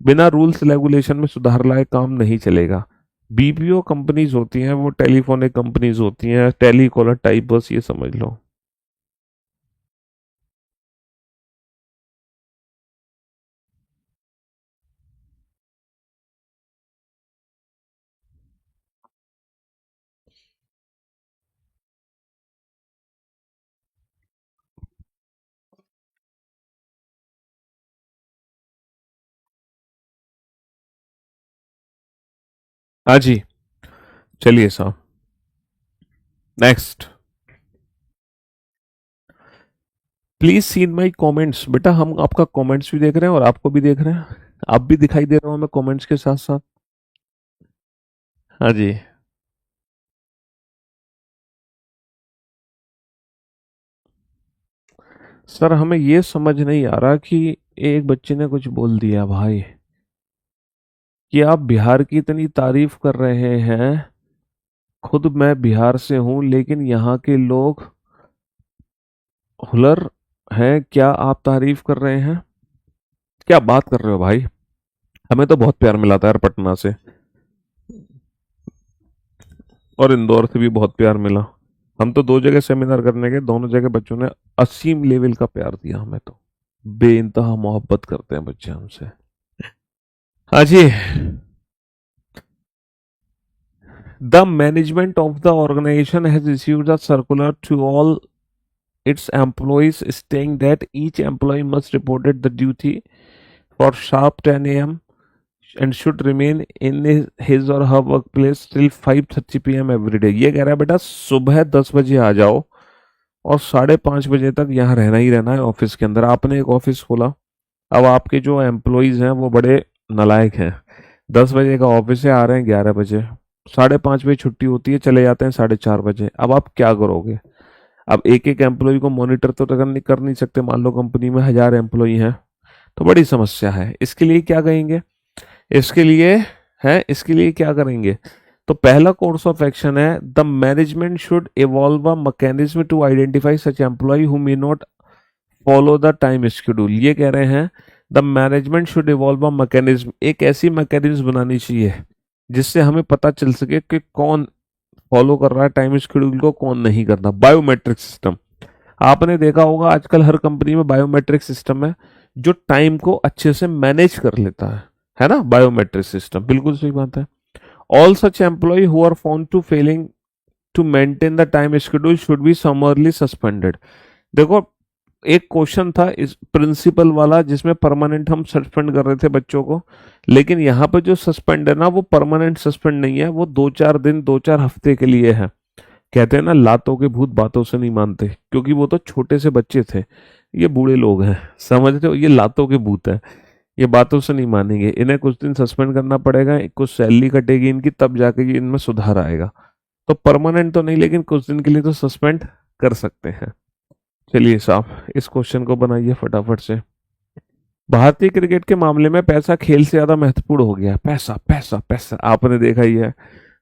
बिना रूल्स रेगुलेशन में सुधार लाए काम नहीं चलेगा। बीपीओ कंपनीज होती हैं वो टेलीफोनिक कंपनीज होती हैं, टेलीकॉलर टाइप, बस ये समझ लो। हाँ जी। चलिए साहब, next, please see in my comments. बेटा हम आपका कॉमेंट्स भी देख रहे हैं और आपको भी देख रहे हैं, आप भी दिखाई दे रहे हो हमें कॉमेंट्स के साथ साथ। हाँ जी। सर हमें ये समझ नहीं आ रहा कि एक बच्चे ने कुछ बोल दिया भाई कि आप बिहार की इतनी तारीफ कर रहे हैं, खुद मैं बिहार से हूं लेकिन यहाँ के लोग हुलर हैं, क्या आप तारीफ कर रहे हैं, क्या बात कर रहे हो भाई। हमें तो बहुत प्यार मिला था यार पटना से, और इंदौर से भी बहुत प्यार मिला। हम तो दो जगह सेमिनार करने गए, दोनों जगह बच्चों ने असीम लेवल का प्यार दिया हमें, तो बेइंतहा मोहब्बत करते हैं बच्चे हमसे। हाँ जी। The management of the organisation has issued a circular to all its employees stating that each employee must report at the duty for sharp 10 a.m. and should remain in his or her workplace till 5:30 p.m. every day। ये कह रहा है बेटा सुबह 10 बजे आ जाओ और 5:30 बजे तक यहाँ रहना ही रहना है ऑफिस के अंदर। आपने एक ऑफिस खोला, अब आपके जो एम्प्लॉयज हैं वो बड़े नालायक हैं, 10 बजे का ऑफिस है, आ रहे हैं 11 बजे, 5:30 बजे छुट्टी होती है, चले जाते हैं 4:30 बजे। अब आप क्या करोगे। अब एक एक एम्प्लॉय को मॉनिटर तो कर नहीं सकते, मान लो कंपनी में 1000 एम्प्लॉय हैं, तो बड़ी समस्या है। इसके लिए क्या कहेंगे, इसके लिए इसके लिए क्या करेंगे। तो पहला कोर्स ऑफ एक्शन है, the management should evolve a mechanism to identify such employ who may not follow the time schedule. ये कह रहे हैं the management should evolve a mechanism, एक ऐसी मैकेनिज्म बनानी चाहिए जिससे हमें पता चल सके कि कौन फॉलो कर रहा है टाइम शेड्यूल को, कौन नहीं करना। बायोमेट्रिक सिस्टम, आपने देखा होगा आजकल हर कंपनी में बायोमेट्रिक सिस्टम है जो टाइम को अच्छे से मैनेज कर लेता है ना, बायोमेट्रिक सिस्टम, बिल्कुल सही बात है। All such employ who are found to failing to maintain the time schedule should be summarily suspended. देखो एक क्वेश्चन था इस प्रिंसिपल वाला जिसमें परमानेंट हम सस्पेंड कर रहे थे बच्चों को, लेकिन यहाँ पे जो सस्पेंड है ना वो परमानेंट सस्पेंड नहीं है, वो 2-4 दिन 2-4 हफ्ते के लिए है। कहते हैं ना लातों के भूत बातों से नहीं मानते, क्योंकि वो तो छोटे से बच्चे थे, ये बूढ़े लोग हैं, समझते हो, ये लातों के भूत है, ये बातों से नहीं मानेंगे, इन्हें कुछ दिन सस्पेंड करना पड़ेगा, कुछ सैलरी कटेगी इनकी, तब जाके ये इनमें सुधार आएगा। तो परमानेंट तो नहीं, लेकिन कुछ दिन के लिए तो सस्पेंड कर सकते हैं। चलिए साहब इस क्वेश्चन को बनाइए फटाफट से। भारतीय क्रिकेट के मामले में पैसा खेल से ज्यादा महत्वपूर्ण हो गया है। पैसा पैसा पैसा, आपने देखा ही है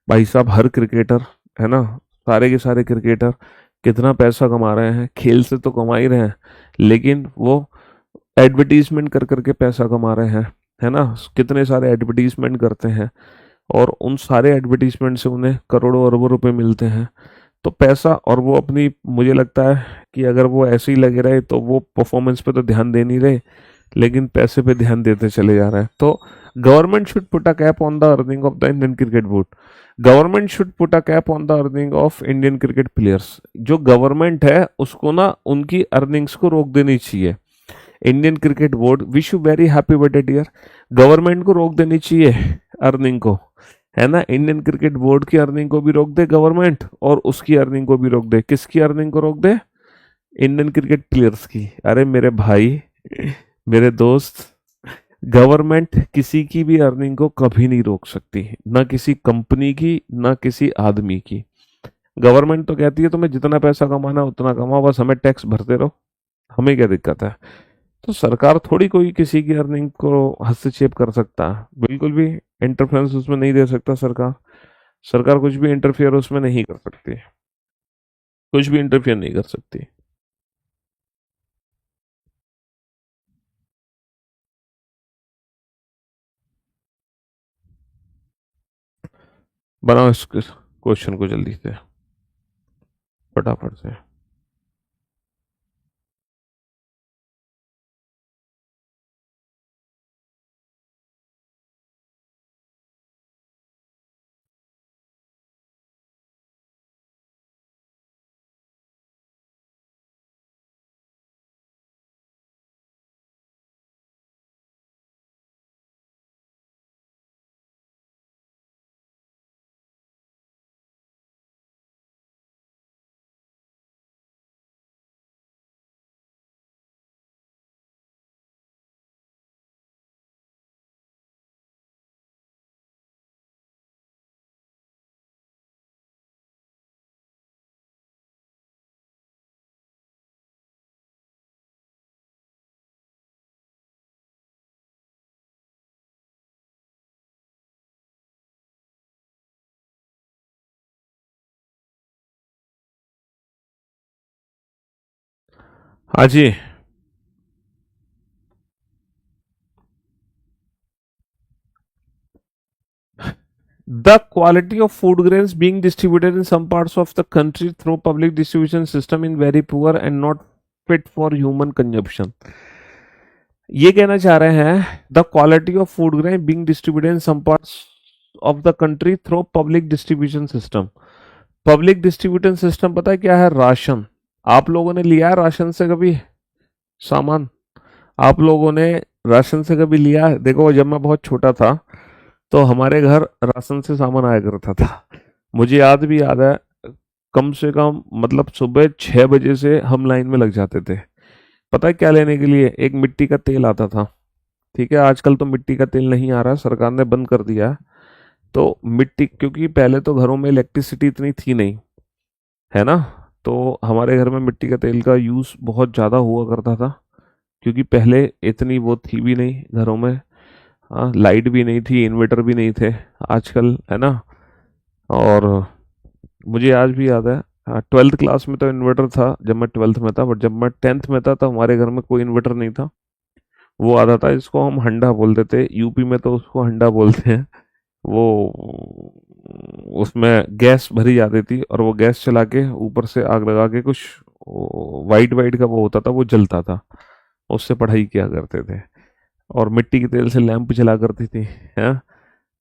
भाई साहब, हर क्रिकेटर, है ना, सारे के सारे क्रिकेटर कितना पैसा कमा रहे हैं, खेल से तो कमा ही रहे हैं, लेकिन वो एडवर्टीजमेंट कर करके पैसा कमा रहे हैं, है ना। कितने सारे एडवर्टीजमेंट करते हैं और उन सारे एडवर्टीजमेंट से उन्हें करोड़ों अरबों रुपए मिलते हैं। तो पैसा, और वो अपनी, मुझे लगता है कि अगर वो ऐसे ही लगे रहे तो वो परफॉर्मेंस पे तो ध्यान दे नहीं रहे, लेकिन पैसे पे ध्यान देते चले जा रहे हैं। तो government should put a cap on the earning of the Indian cricket board. Government should put a cap on the earning of Indian cricket players. जो गवर्नमेंट है उसको ना उनकी अर्निंग्स को रोक देनी चाहिए। Indian cricket board, wish you very happy birthday dear. Government को रोक देनी चाहिए अर्निंग को, है ना। इंडियन क्रिकेट बोर्ड की अर्निंग को भी रोक दे गवर्नमेंट, और उसकी अर्निंग को भी रोक दे। किसकी अर्निंग को रोक दे? इंडियन क्रिकेट प्लेयर्स की। अरे मेरे भाई, मेरे दोस्त, गवर्नमेंट किसी की भी अर्निंग को कभी नहीं रोक सकती, ना किसी कंपनी की, ना किसी आदमी की। गवर्नमेंट तो कहती है तुम्हें जितना पैसा कमाना है उतना कमाओ, बस हमें टैक्स भरते रहो, हमें क्या दिक्कत है। तो सरकार थोड़ी कोई किसी की अर्निंग को हस्तक्षेप कर सकता है, बिल्कुल भी इंटरफेरेंस उसमें नहीं दे सकता सरकार। सरकार कुछ भी इंटरफियर उसमें नहीं कर सकती, कुछ भी इंटरफियर नहीं कर सकती। बनाओ इस क्वेश्चन को जल्दी से, फटाफट से। हाँ जी। The quality of food grains being distributed in some parts of the country through public distribution system in very poor and not fit for human consumption. ये कहना चाह रहे हैं the quality of food grain being distributed in some parts of the country through public distribution system. Public distribution system पता है क्या है? Ration. आप लोगों ने लिया है राशन से कभी सामान? आप लोगों ने राशन से कभी लिया है? देखो जब मैं बहुत छोटा था तो हमारे घर राशन से सामान आया करता था। मुझे भी याद है, कम से कम मतलब सुबह 6 बजे से हम लाइन में लग जाते थे। पता है क्या लेने के लिए? एक मिट्टी का तेल आता था। ठीक है, आजकल तो मिट्टी का तेल नहीं आ रहा, सरकार ने बंद कर दिया है। तो मिट्टी, क्योंकि पहले तो घरों में इलेक्ट्रिसिटी इतनी थी नहीं, है ना। तो हमारे घर में मिट्टी का तेल का यूज़ बहुत ज़्यादा हुआ करता था, क्योंकि पहले इतनी वो थी भी नहीं घरों में। हाँ, लाइट भी नहीं थी, इन्वर्टर भी नहीं थे आजकल, है ना। और मुझे आज भी याद है, हाँ, 12th क्लास में तो इन्वर्टर था जब मैं 12th में था, बट जब मैं 10th में था तो हमारे घर में कोई इन्वर्टर नहीं था। वो आता था, इसको हम हंडा बोलते थे, यूपी में तो उसको हंडा बोलते हैं। वो उसमें गैस भरी जाती थी और वो गैस चला के ऊपर से आग लगा के कुछ वाइट वाइट का वो होता था, वो जलता था, उससे पढ़ाई किया करते थे। और मिट्टी के तेल से लैंप जला करती थी, है।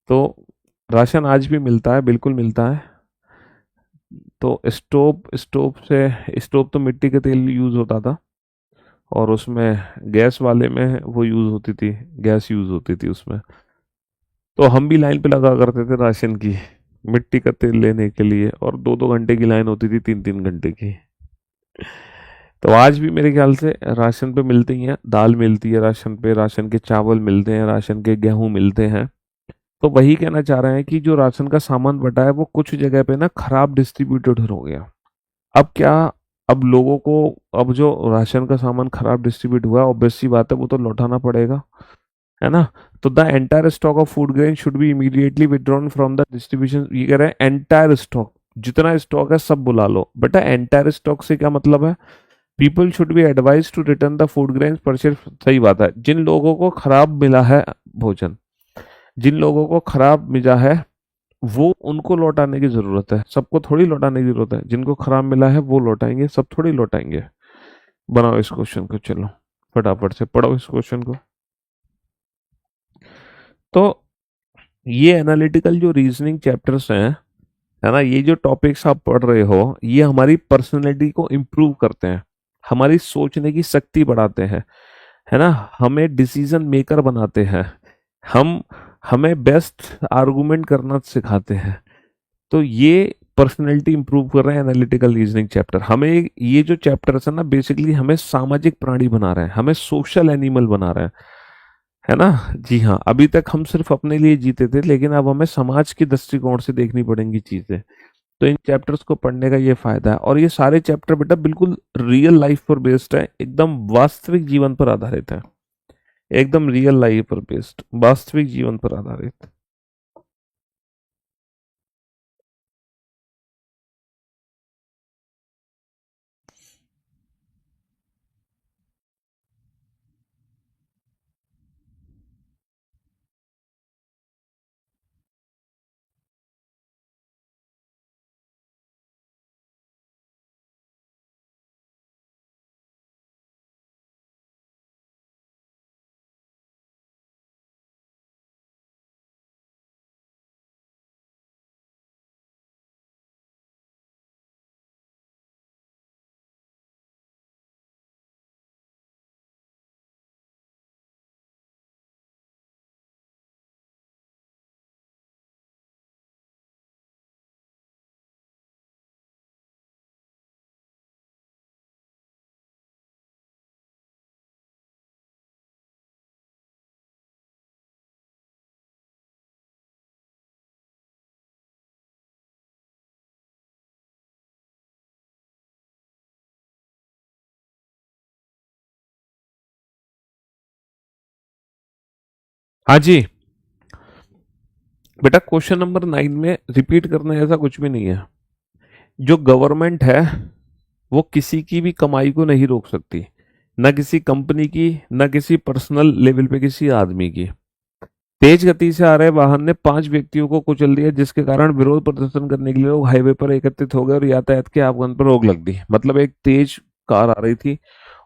तो राशन आज भी मिलता है, बिल्कुल मिलता है। तो स्टोव स्टोव से स्टोव तो मिट्टी के तेल यूज़ होता था, और उसमें गैस वाले में वो यूज़ होती थी, गैस यूज़ होती थी उसमें। तो हम भी लाइन पे लगा करते थे राशन की, मिट्टी का तेल लेने के लिए, और 2-2 घंटे की लाइन होती थी, 3-3 घंटे की। तो आज भी मेरे ख्याल से राशन पे मिलती ही हैं, दाल मिलती है राशन पे, राशन के चावल मिलते हैं, राशन के गेहूं मिलते हैं। तो वही कहना चाह रहे हैं कि जो राशन का सामान बटा है वो कुछ जगह पे ना खराब डिस्ट्रीब्यूटेड हो गया। अब क्या, अब लोगों को, अब जो राशन का सामान खराब डिस्ट्रीब्यूट हुआ, ऑब्वियस सी बात है वो तो लौटाना पड़ेगा, है ना। तो the entire stock of food grain should be immediately withdrawn from the distribution, ये कह रहे हैं एंटायर स्टॉक, जितना स्टॉक है सब बुला लो बेटा। एंटायर स्टॉक से क्या मतलब है? People should be advise to return the food grains purchase. सही बात है। जिन लोगों को खराब मिला है भोजन, जिन लोगों को खराब मिला है, वो उनको लौटाने की जरूरत है, सबको थोड़ी लौटाने की जरूरत है। जिनको खराब मिला है वो लौटाएंगे, सब थोड़ी लौटाएंगे। बनाओ इस क्वेश्चन को, चलो फटाफट से पढ़ो इस क्वेश्चन को। तो ये एनालिटिकल जो रीजनिंग चैप्टर्स हैं, है ना, ये जो टॉपिक्स आप पढ़ रहे हो, ये हमारी पर्सनैलिटी को इम्प्रूव करते हैं, हमारी सोचने की शक्ति बढ़ाते हैं, है ना, हमें डिसीजन मेकर बनाते हैं, हम हमें बेस्ट आर्गुमेंट करना सिखाते हैं। तो ये पर्सनैलिटी इंप्रूव कर रहे हैं एनालिटिकल रीजनिंग चैप्टर हमें। ये जो चैप्टर्स है ना, बेसिकली हमें सामाजिक प्राणी बना रहे हैं, हमें सोशल एनिमल बना रहे हैं, है ना। जी हाँ, अभी तक हम सिर्फ अपने लिए जीते थे, लेकिन अब हमें समाज के दृष्टिकोण से देखनी पड़ेंगी चीजें। तो इन चैप्टर्स को पढ़ने का ये फायदा है। और ये सारे चैप्टर बेटा बिल्कुल रियल लाइफ पर बेस्ड है, एकदम वास्तविक जीवन पर आधारित है, एकदम रियल लाइफ पर बेस्ड, वास्तविक जीवन पर आधारित। हाँ जी। बेटा क्वेश्चन नंबर 9 में रिपीट करना ऐसा कुछ भी नहीं है। जो गवर्नमेंट है वो किसी की भी कमाई को नहीं रोक सकती, ना किसी कंपनी की, ना किसी पर्सनल लेवल पे किसी आदमी की। तेज गति से आ रहे वाहन ने 5 व्यक्तियों को कुचल दिया, जिसके कारण विरोध प्रदर्शन करने के लिए लोग हाईवे पर एकत्रित हो गए और यातायात के आवागमन पर रोक लग दी। मतलब एक तेज कार आ रही थी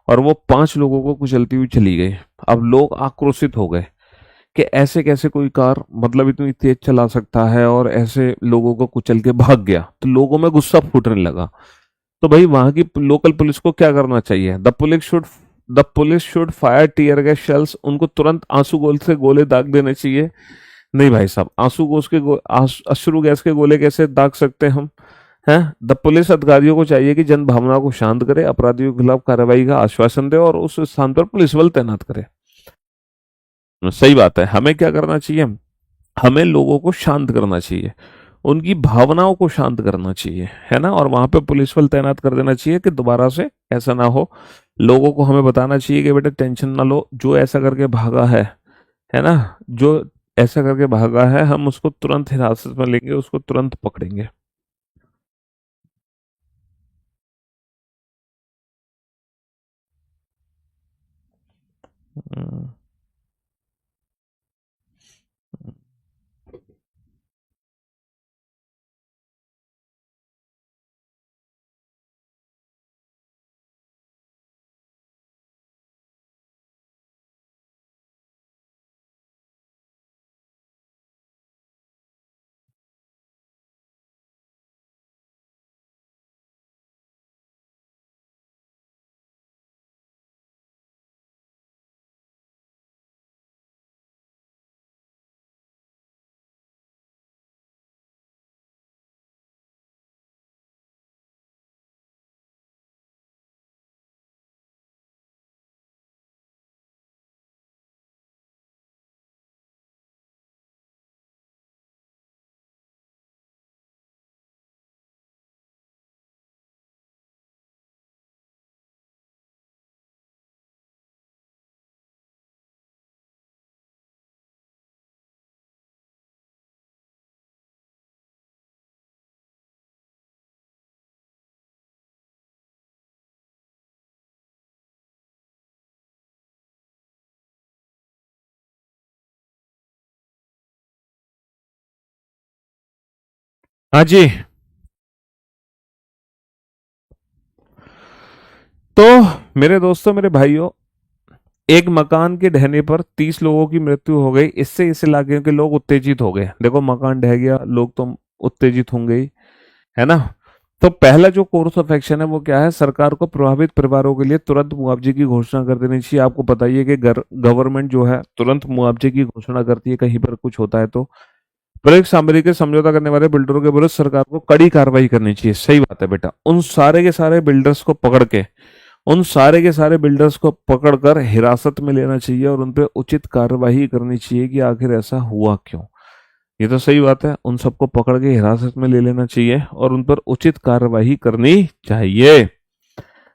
और वो 5 लोगों को कुचलती हुई चली गई। अब लोग आक्रोशित हो गए कि ऐसे कैसे कोई कार मतलब इतनी तेज चला सकता है और ऐसे लोगों को कुचल के भाग गया। तो लोगों में गुस्सा फूटने लगा। तो भाई वहां की लोकल पुलिस को क्या करना चाहिए? The police should fire tear gas shells. उनको तुरंत आंसू गोल से गोले दाग देने चाहिए। नहीं भाई साहब, अश्रु गैस के गोले कैसे दाग सकते हैं हम? हैं? द पुलिस अधिकारियों को चाहिए कि जन भावना को शांत करे, अपराधियों के खिलाफ कार्रवाई का आश्वासन दे और उस स्थान पर पुलिस बल तैनात करे। सही बात है। हमें क्या करना चाहिए? हमें लोगों को शांत करना चाहिए, उनकी भावनाओं को शांत करना चाहिए, है ना। और वहां पे पुलिस बल तैनात कर देना चाहिए कि दोबारा से ऐसा ना हो। लोगों को हमें बताना चाहिए कि बेटा टेंशन ना लो, जो ऐसा करके भागा है ना, जो ऐसा करके भागा है, हम उसको तुरंत हिरासत में लेंगे, उसको तुरंत पकड़ेंगे। हम्म, हाँ जी। तो मेरे दोस्तों, मेरे भाइयों, एक मकान के ढहने पर 30 लोगों की मृत्यु हो गई। इससे इस इलाके के लोग उत्तेजित हो गए। देखो, मकान ढह गया, लोग तो उत्तेजित होंगे ही, है ना। तो पहला जो कोर्स ऑफ एक्शन है वो क्या है? सरकार को प्रभावित परिवारों के लिए तुरंत मुआवजे की घोषणा कर देनी चाहिए। आपको बताइए कि गवर्नमेंट जो है तुरंत मुआवजे की घोषणा करती है कहीं पर कुछ होता है तो। प्रत्येक सामग्री के समझौता करने वाले बिल्डरों के विरुद्ध सरकार को कड़ी कार्रवाई करनी चाहिए। सही बात है बेटा। उन सारे के सारे बिल्डर्स को पकड़ के, उन सारे के सारे बिल्डर्स को पकड़कर हिरासत में लेना चाहिए और उन पे उचित कार्रवाई करनी चाहिए कि आखिर ऐसा हुआ क्यों। ये तो सही बात है, उन सबको पकड़ के हिरासत में ले लेना चाहिए और उन पर उचित कार्रवाई करनी चाहिए।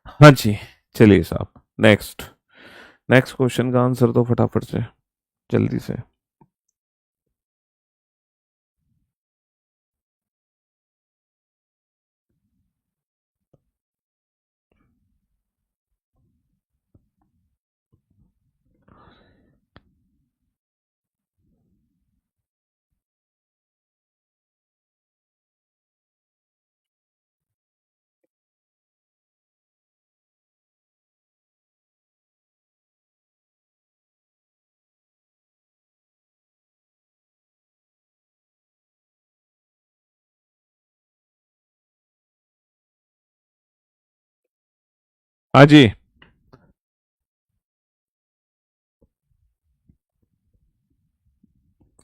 हाँ जी। चलिए साहब, नेक्स्ट। नेक्स्ट क्वेश्चन का आंसर तो फटाफट से, जल्दी से। हाँ जी।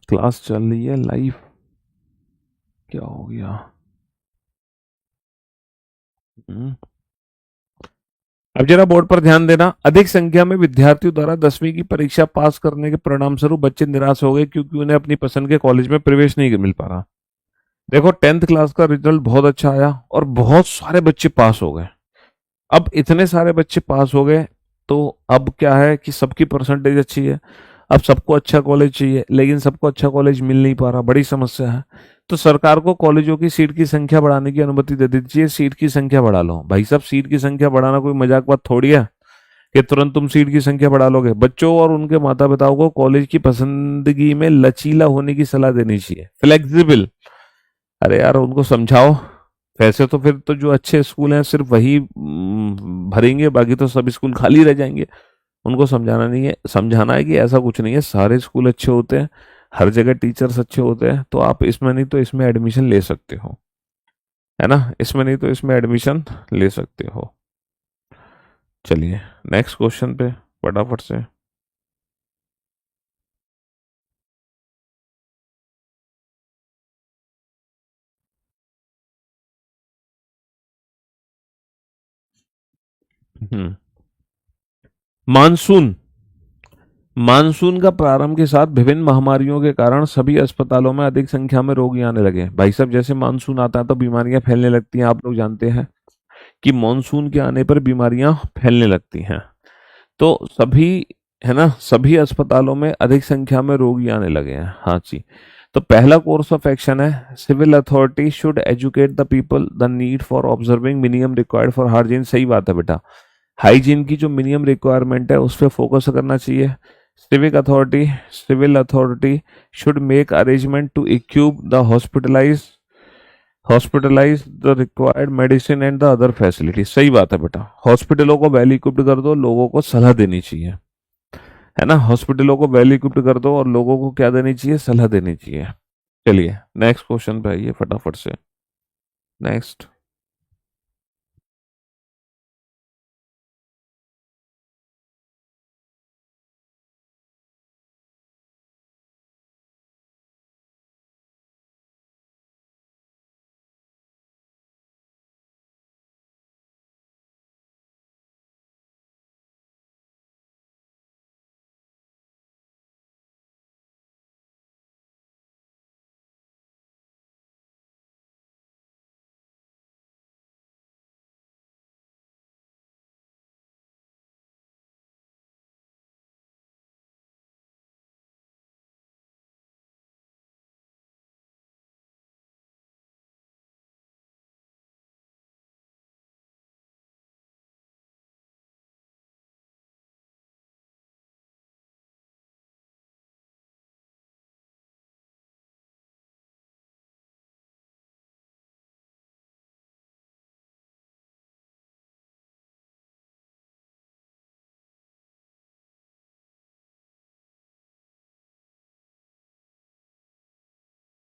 क्लास चल रही है लाइव? क्या हो गया? हम्म। अब जरा बोर्ड पर ध्यान देना। अधिक संख्या में विद्यार्थियों द्वारा 10वीं की परीक्षा पास करने के परिणाम स्वरूप बच्चे निराश हो गए क्योंकि उन्हें अपनी पसंद के कॉलेज में प्रवेश नहीं मिल पा रहा। देखो, 10th क्लास का रिजल्ट बहुत अच्छा आया और बहुत सारे बच्चे पास हो गए। अब इतने सारे बच्चे पास हो गए तो अब क्या है कि सबकी परसेंटेज अच्छी है। अब सबको अच्छा कॉलेज चाहिए, लेकिन सबको अच्छा कॉलेज मिल नहीं पा रहा, बड़ी समस्या है। तो सरकार को कॉलेजों की सीट की संख्या बढ़ाने की अनुमति दे दीजिए। सीट की संख्या बढ़ा लो भाई साहब। सीट की संख्या बढ़ाना कोई मजाक बात थोड़ी है कि तुरंत तुम सीट की संख्या बढ़ा लोगे। बच्चों और उनके माता पिताओं को कॉलेज की पसंदगी में लचीला होने की सलाह देनी चाहिए, फ्लेक्सिबल। अरे यार, उनको समझाओ। वैसे तो फिर तो जो अच्छे स्कूल हैं सिर्फ वही भरेंगे, बाकी तो सब स्कूल खाली रह जाएंगे। उनको समझाना नहीं है, समझाना है कि ऐसा कुछ नहीं है, सारे स्कूल अच्छे होते हैं, हर जगह टीचर्स अच्छे होते हैं, तो आप इसमें नहीं तो इसमें एडमिशन ले सकते हो, है ना। इसमें नहीं तो इसमें एडमिशन ले सकते हो। चलिए, नेक्स्ट क्वेश्चन पे फटाफट से। हम्म। मानसून। मानसून का प्रारंभ के साथ विभिन्न महामारियों के कारण सभी अस्पतालों में अधिक संख्या में रोगी आने लगे। भाई साहब, जैसे मानसून आता है तो बीमारियां फैलने लगती हैं। आप लोग जानते हैं कि मानसून के आने पर बीमारियां फैलने लगती हैं। तो सभी, है ना, सभी अस्पतालों में अधिक संख्या में रोगी आने लगे हैं। हाँ जी। तो पहला कोर्स ऑफ एक्शन है, civil authority should educate the people the need for observing minimum required for hygiene. सही बात है बेटा। हाइजीन की जो मिनिमम रिक्वायरमेंट है उस पर फोकस करना चाहिए। Civil authority should make arrangement to equip the hospitalise the required medicine and the other facility. सही बात है बेटा। हॉस्पिटलों को वेल इक्विप्ड कर दो, लोगों को सलाह देनी चाहिए, है ना। हॉस्पिटलों को वेल इक्विप्ड कर दो और लोगों को क्या देनी चाहिए? सलाह देनी चाहिए। चलिए, नेक्स्ट क्वेश्चन पे आइए फटाफट से। नेक्स्ट।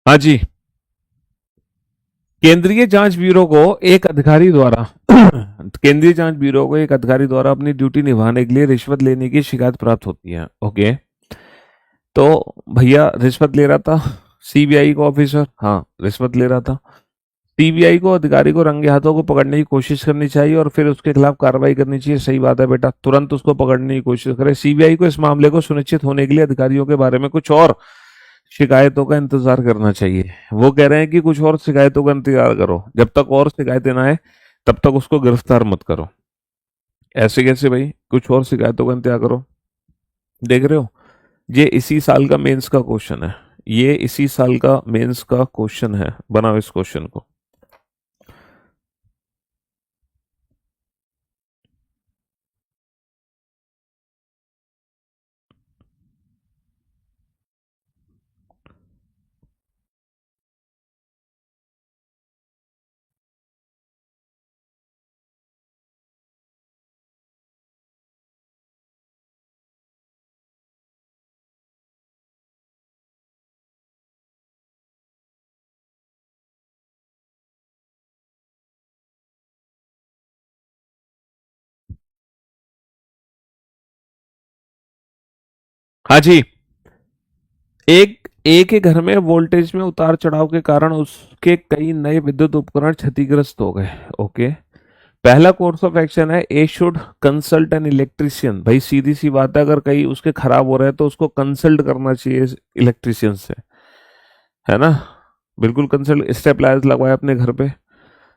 हाँ जी। केंद्रीय जांच ब्यूरो को एक अधिकारी द्वारा केंद्रीय जांच ब्यूरो को एक अधिकारी द्वारा अपनी ड्यूटी निभाने के लिए रिश्वत लेने की शिकायत प्राप्त होती है। ओके। तो भैया रिश्वत ले रहा था, सीबीआई को ऑफिसर, हाँ रिश्वत ले रहा था। सीबीआई को अधिकारी को रंगे हाथों को पकड़ने की कोशिश करनी चाहिए और फिर उसके खिलाफ कार्रवाई करनी चाहिए। सही बात है बेटा, तुरंत उसको पकड़ने की कोशिश करे। सीबीआई को इस मामले को सुनिश्चित होने के लिए अधिकारियों के बारे में कुछ और शिकायतों का इंतजार करना चाहिए। वो कह रहे हैं कि कुछ और शिकायतों का इंतजार करो, जब तक और शिकायतें ना आए तब तक उसको गिरफ्तार मत करो। ऐसे कैसे भाई, कुछ और शिकायतों का इंतजार करो। देख रहे हो, ये इसी साल का मेंस का क्वेश्चन है, ये इसी साल का मेंस का क्वेश्चन है। बनाओ इस क्वेश्चन को। हाँ जी। एक एक ही घर में वोल्टेज में उतार चढ़ाव के कारण उसके कई नए विद्युत उपकरण क्षतिग्रस्त हो गए। ओके। पहला कोर्स ऑफ एक्शन है ए शुड कंसल्ट एन इलेक्ट्रिशियन। भाई सीधी सी बात है, अगर कहीं उसके खराब हो रहे हैं तो उसको कंसल्ट करना चाहिए इलेक्ट्रिशियन से, है ना। बिल्कुल कंसल्ट। स्टेबलाइजर लगवाए अपने घर पे,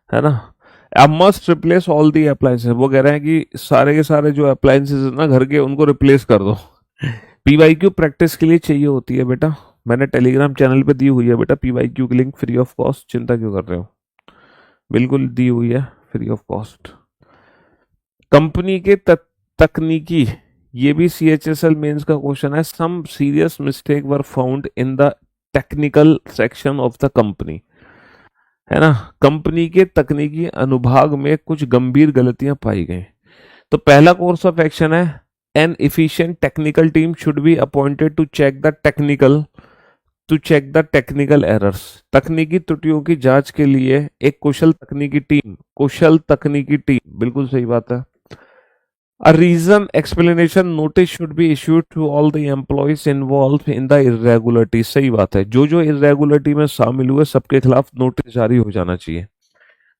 है ना। अब must replace all the appliances. वो कह रहे हैं कि सारे के सारे जो अप्लायंसेस है ना घर के, उनको रिप्लेस कर दो। पीवाईक्यू प्रैक्टिस के लिए चाहिए होती है बेटा, मैंने टेलीग्राम चैनल पे दी हुई है बेटा पीवाईक्यू की लिंक, फ्री ऑफ कॉस्ट। चिंता क्यों कर रहे हो, बिल्कुल दी हुई है फ्री ऑफ कॉस्ट। कंपनी के तकनीकी, ये भी सीएचएसएल मेंस का क्वेश्चन है। Some serious mistake were found in the technical section of the company, है ना। कंपनी के तकनीकी अनुभाग में कुछ गंभीर गलतियां पाई गई। तो पहला कोर्स ऑफ एक्शन है an efficient technical team should be appointed to check the technical errors. तकनीकी त्रुटियों की जांच के लिए एक कुशल तकनीकी टीम, बिल्कुल सही बात है। A reason explanation notice should be issued to all the employees involved in the irregularity। सही बात है, जो जो irregularity में शामिल हुए सबके खिलाफ नोटिस जारी हो जाना चाहिए।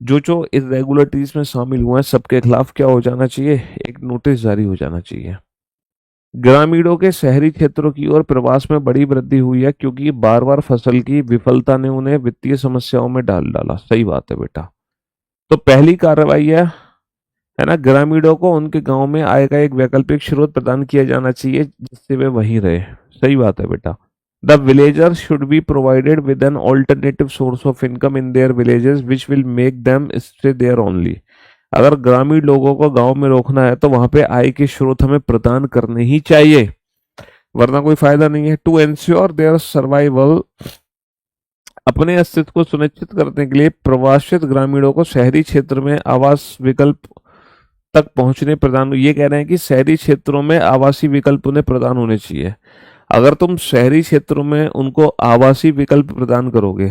जो जो irregularities में शामिल हुए हैं सबके खिलाफ क्या हो जाना चाहिए, एक नोटिस जारी हो जाना चाहिए। ग्रामीणों के शहरी क्षेत्रों की ओर प्रवास में बड़ी वृद्धि हुई है क्योंकि बार बार फसल की विफलता ने उन्हें वित्तीय समस्याओं में डाल डाला। सही बात है बेटा। तो पहली कार्रवाई है ना, ग्रामीणों को उनके गांव में आय का एक वैकल्पिक स्रोत प्रदान किया जाना चाहिए जिससे वे वहीं रहे। सही बात है बेटा। The villagers should be provided with an alternative source of income in their villages which will make them stay there only. अगर ग्रामीण लोगों को गांव में रोकना है तो वहां पे आय के स्रोत हमें प्रदान करने ही चाहिए, वरना कोई फायदा नहीं है। टू एंश्योर देयर सर्वाइवल, अपने अस्तित्व को सुनिश्चित करने के लिए प्रवासित ग्रामीणों को शहरी क्षेत्र में आवास विकल्प तक पहुंचने प्रदान, ये कह रहे हैं कि शहरी क्षेत्रों में आवासीय विकल्प उन्हें प्रदान होने चाहिए। अगर तुम शहरी क्षेत्रों में उनको आवासीय विकल्प प्रदान करोगे,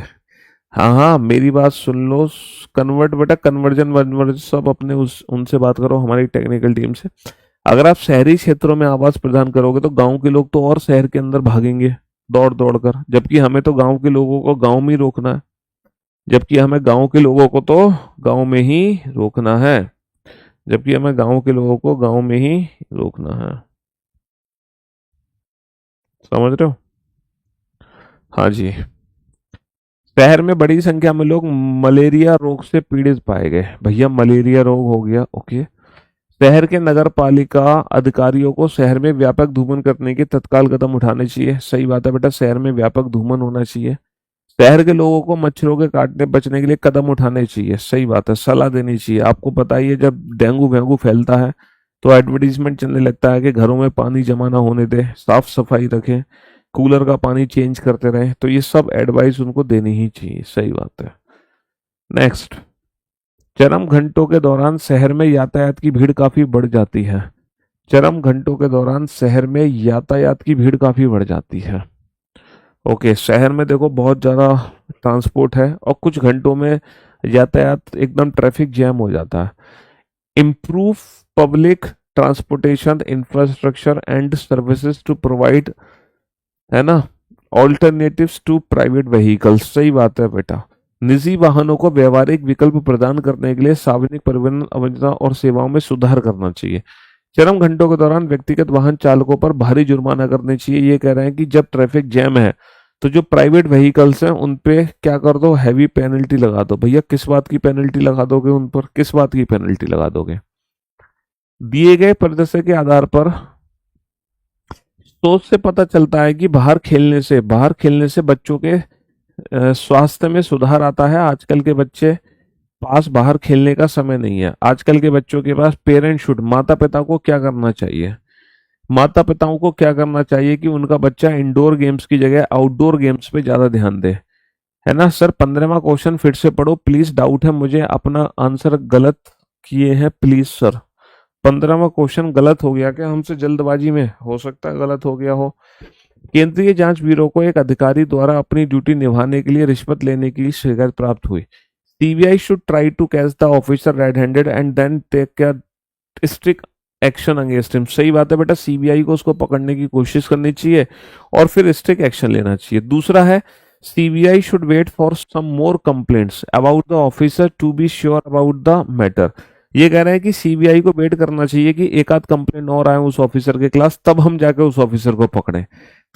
हाँ हाँ मेरी बात सुन लो, कन्वर्ट बेटा, कन्वर्जन वन्वर्जन सब अपने उस उनसे बात करो, हमारी टेक्निकल टीम से। अगर आप शहरी क्षेत्रों में आवास प्रदान करोगे तो गांव के लोग तो और शहर के अंदर भागेंगे दौड़ दौड़ कर, जबकि हमें तो गांव के लोगों को गांव में ही रोकना है। जबकि हमें गांव के लोगों को तो गांव में ही रोकना है जबकि हमें गांव के लोगों को गांव में ही रोकना है। समझ रहे हो। हाँ जी। शहर में बड़ी संख्या में लोग मलेरिया रोग से पीड़ित पाए गए। भैया मलेरिया रोग हो गया। ओके। शहर के नगर पालिका अधिकारियों को शहर में व्यापक धूमन करने के तत्काल कदम उठाने चाहिए। सही बात है बेटा, शहर में व्यापक धूमन होना चाहिए। शहर के लोगों को मच्छरों के काटने बचने के लिए कदम उठाने चाहिए। सही बात है, सलाह देनी चाहिए। आपको पता ही है जब डेंगू वेंगू फैलता है तो एडवर्टीजमेंट चलने लगता है कि घरों में पानी जमा ना होने दे, साफ सफाई रखें, कूलर का पानी चेंज करते रहें। तो ये सब एडवाइस उनको देनी ही चाहिए। सही बात है। नेक्स्ट, चरम घंटों के दौरान शहर में यातायात की भीड़ काफी बढ़ जाती है। चरम घंटों के दौरान शहर में यातायात की भीड़ काफी बढ़ जाती है। ओके, शहर में देखो बहुत ज़्यादा ट्रांसपोर्ट है और कुछ घंटों में यातायात एकदम ट्रैफिक जैम हो जाता है। Improve public transportation infrastructure and services to provide, है ना, ऑल्टरनेटिव्स टू प्राइवेट व्हीकल्स। सही बात है बेटा। निजी वाहनों को व्यवहारिक विकल्प प्रदान करने के लिए सार्वजनिक परिवहन अवधारणा और सेवाओं में सुधार करना चाहिए। चरम घंटों के दौरान व्यक्तिगत वाहन चालकों पर भारी जुर्माना करने चाहिए। ये कह रहे हैं कि जब ट्रैफिक जैम है तो जो प्राइवेट व्हीकल्स हैं उन पे क्या कर दो, हैवी पेनल्टी लगा दो। भैया किस बात की पेनल्टी लगा दोगे उन पर, किस बात की पेनल्टी लगा दोगे? दिए गए परिदृश्य के आधार पर सोच से पता चलता है कि बाहर खेलने से बच्चों के स्वास्थ्य में सुधार आता है। आजकल के बच्चे पास बाहर खेलने का समय नहीं है। आजकल के बच्चों के पास पेरेंट शुड, माता पिता को क्या करना चाहिए, माता पिताओं को क्या करना चाहिए कि उनका बच्चा इंडोर गेम्स की जगह आउटडोर गेम्स पे ज्यादा ध्यान दे। है ना सर? 15वां क्वेश्चन फिर से पढ़ो प्लीज, डाउट है मुझे, अपना आंसर गलत किए हैं प्लीज सर। 15वां क्वेश्चन गलत हो गया क्या हमसे जल्दबाजी में? हो सकता है गलत हो गया हो। केंद्रीय जांच ब्यूरो को एक अधिकारी द्वारा अपनी ड्यूटी निभाने के लिए रिश्वत लेने की शिकायत प्राप्त हुई। CBI should try to catch the officer red handed and then take strict action against him. सही बात है बेटा, सीबीआई को उसको पकड़ने की कोशिश करनी चाहिए और फिर स्ट्रिक्ट एक्शन लेना चाहिए। दूसरा है CBI should wait for some more complaints about the officer to be sure about the matter. ये कह रहे हैं कि सीबीआई को वेट करना चाहिए कि एक आध कंप्लेंट और आए उस ऑफिसर के खिलाफ, तब हम जाकर उस ऑफिसर को पकड़ें।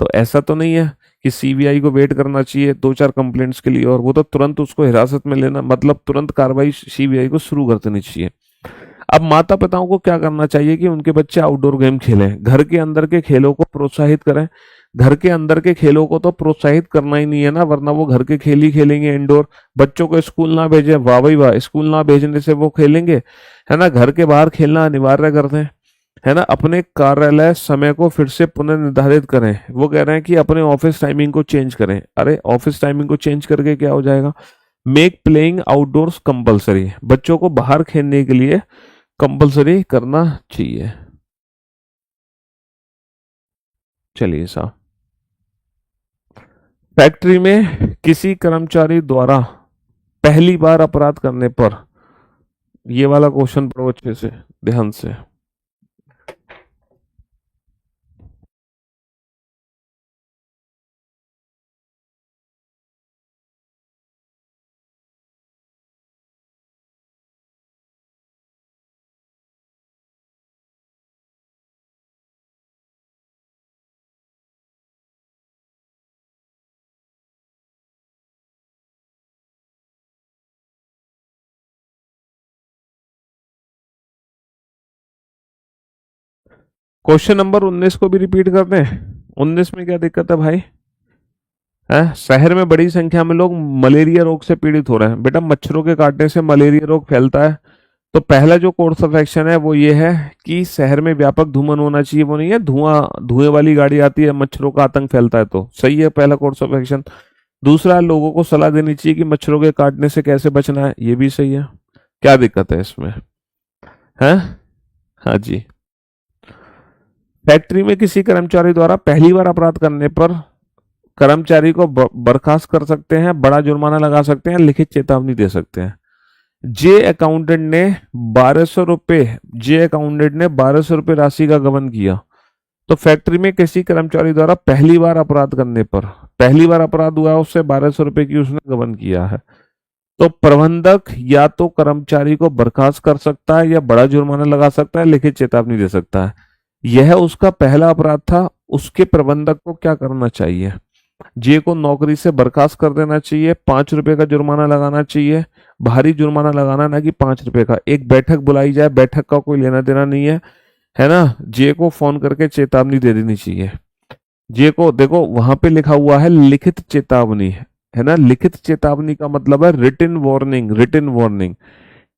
तो ऐसा तो नहीं है कि सीबीआई को वेट करना चाहिए 2-4 कंप्लेंट्स के लिए और वो तो तुरंत उसको हिरासत में लेना, मतलब तुरंत कार्रवाई सीबीआई को शुरू कर देनी चाहिए। अब माता पिताओं को क्या करना चाहिए कि उनके बच्चे आउटडोर गेम खेलें, घर के अंदर के खेलों को प्रोत्साहित करें। घर के अंदर के खेलों को तो प्रोत्साहित करना ही नहीं है ना, वरना वो घर के खेल ही खेलेंगे इंडोर। बच्चों को स्कूल ना भेजें, वाह भाई वाह, स्कूल ना भेजने से वो खेलेंगे, है ना। घर के बाहर खेलना अनिवार्य कर दें, है ना। अपने कार्यालय समय को फिर से पुनर्निर्धारित करें। वो कह रहे हैं कि अपने ऑफिस टाइमिंग को चेंज करें। अरे ऑफिस टाइमिंग को चेंज करके क्या हो जाएगा? मेक प्लेइंग आउटडोर्स कंपलसरी, बच्चों को बाहर खेलने के लिए कंपलसरी करना चाहिए। चलिए साहब, फैक्ट्री में किसी कर्मचारी द्वारा पहली बार अपराध करने पर, ये वाला क्वेश्चन पढ़ो अच्छे से, ध्यान से। क्वेश्चन नंबर 19 को भी रिपीट कर दें? 19 में क्या दिक्कत है भाई? है, शहर में बड़ी संख्या में लोग मलेरिया रोग से पीड़ित हो रहे हैं। बेटा मच्छरों के काटने से मलेरिया रोग फैलता है। तो पहला जो कोर्स ऑफ एक्शन है वो ये है कि शहर में व्यापक धूमन होना चाहिए। वो नहीं है धुएं वाली गाड़ी आती है, मच्छरों का आतंक फैलता है, तो सही है पहला कोर्स ऑफ एक्शन। दूसरा, लोगों को सलाह देनी चाहिए कि मच्छरों के काटने से कैसे बचना है, ये भी सही है। क्या दिक्कत है इसमें? है, हाँ जी। फैक्ट्री में किसी कर्मचारी द्वारा पहली बार अपराध करने पर कर्मचारी को बर्खास्त कर सकते हैं, बड़ा जुर्माना लगा सकते हैं, लिखित चेतावनी दे सकते हैं। जे अकाउंटेंट ने 1200 रुपये जे अकाउंटेंट ने 1200 रुपये राशि का गबन किया। तो फैक्ट्री में किसी कर्मचारी द्वारा पहली बार अपराध करने पर, पहली बार अपराध हुआ उससे 1200 रुपये की उसने गबन किया है, तो प्रबंधक या तो कर्मचारी को बर्खास्त कर सकता है या बड़ा जुर्माना लगा सकता है, लिखित चेतावनी दे सकता है। यह उसका पहला अपराध था। उसके प्रबंधक को क्या करना चाहिए? जे को नौकरी से बर्खास्त कर देना चाहिए, 5 रुपए का जुर्माना लगाना चाहिए, भारी जुर्माना लगाना, ना कि 5 रुपए का। एक बैठक बुलाई जाए, बैठक का कोई लेना देना नहीं है ना। जे को फोन करके चेतावनी दे देनी चाहिए। जे को देखो वहां पे लिखा हुआ है लिखित चेतावनी, है ना। लिखित चेतावनी का मतलब है written warning, written warning.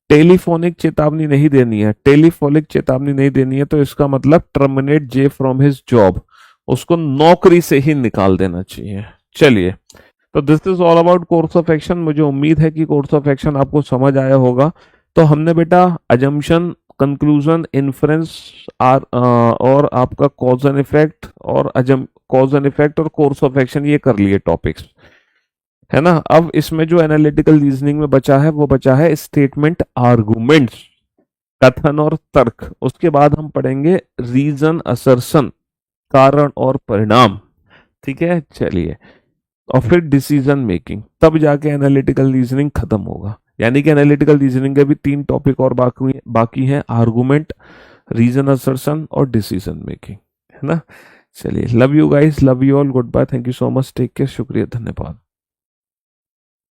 Telephonic चेतावनी नहीं देनी है, टेलीफोनिक चेतावनी नहीं देनी है, तो इसका मतलब terminate J from his job, उसको नौकरी से ही निकाल देना चाहिए। चलिए, तो this is all about course of action. मुझे उम्मीद है कि कोर्स ऑफ एक्शन आपको समझ आया होगा। तो हमने बेटा अजम्पशन, कंक्लूजन, इन्फ्रेंस और आपका कॉज एंड इफेक्ट और कॉज एंड इफेक्ट और कोर्स ऑफ एक्शन, ये कर लिए टॉपिक्स, है ना। अब इसमें जो एनालिटिकल रीजनिंग में बचा है वो बचा है स्टेटमेंट आर्गुमेंट्स, कथन और तर्क। उसके बाद हम पढ़ेंगे रीजन असर्शन, कारण और परिणाम, ठीक है। चलिए, और फिर डिसीजन मेकिंग, तब जाके एनालिटिकल रीजनिंग खत्म होगा। यानी कि एनालिटिकल रीजनिंग के भी 3 टॉपिक और बाकी हैं, आर्गुमेंट, रीजन असर्शन और डिसीजन मेकिंग, है ना। चलिए, love you guys, love you all, goodbye, thank you so much, take care, शुक्रिया, धन्यवाद।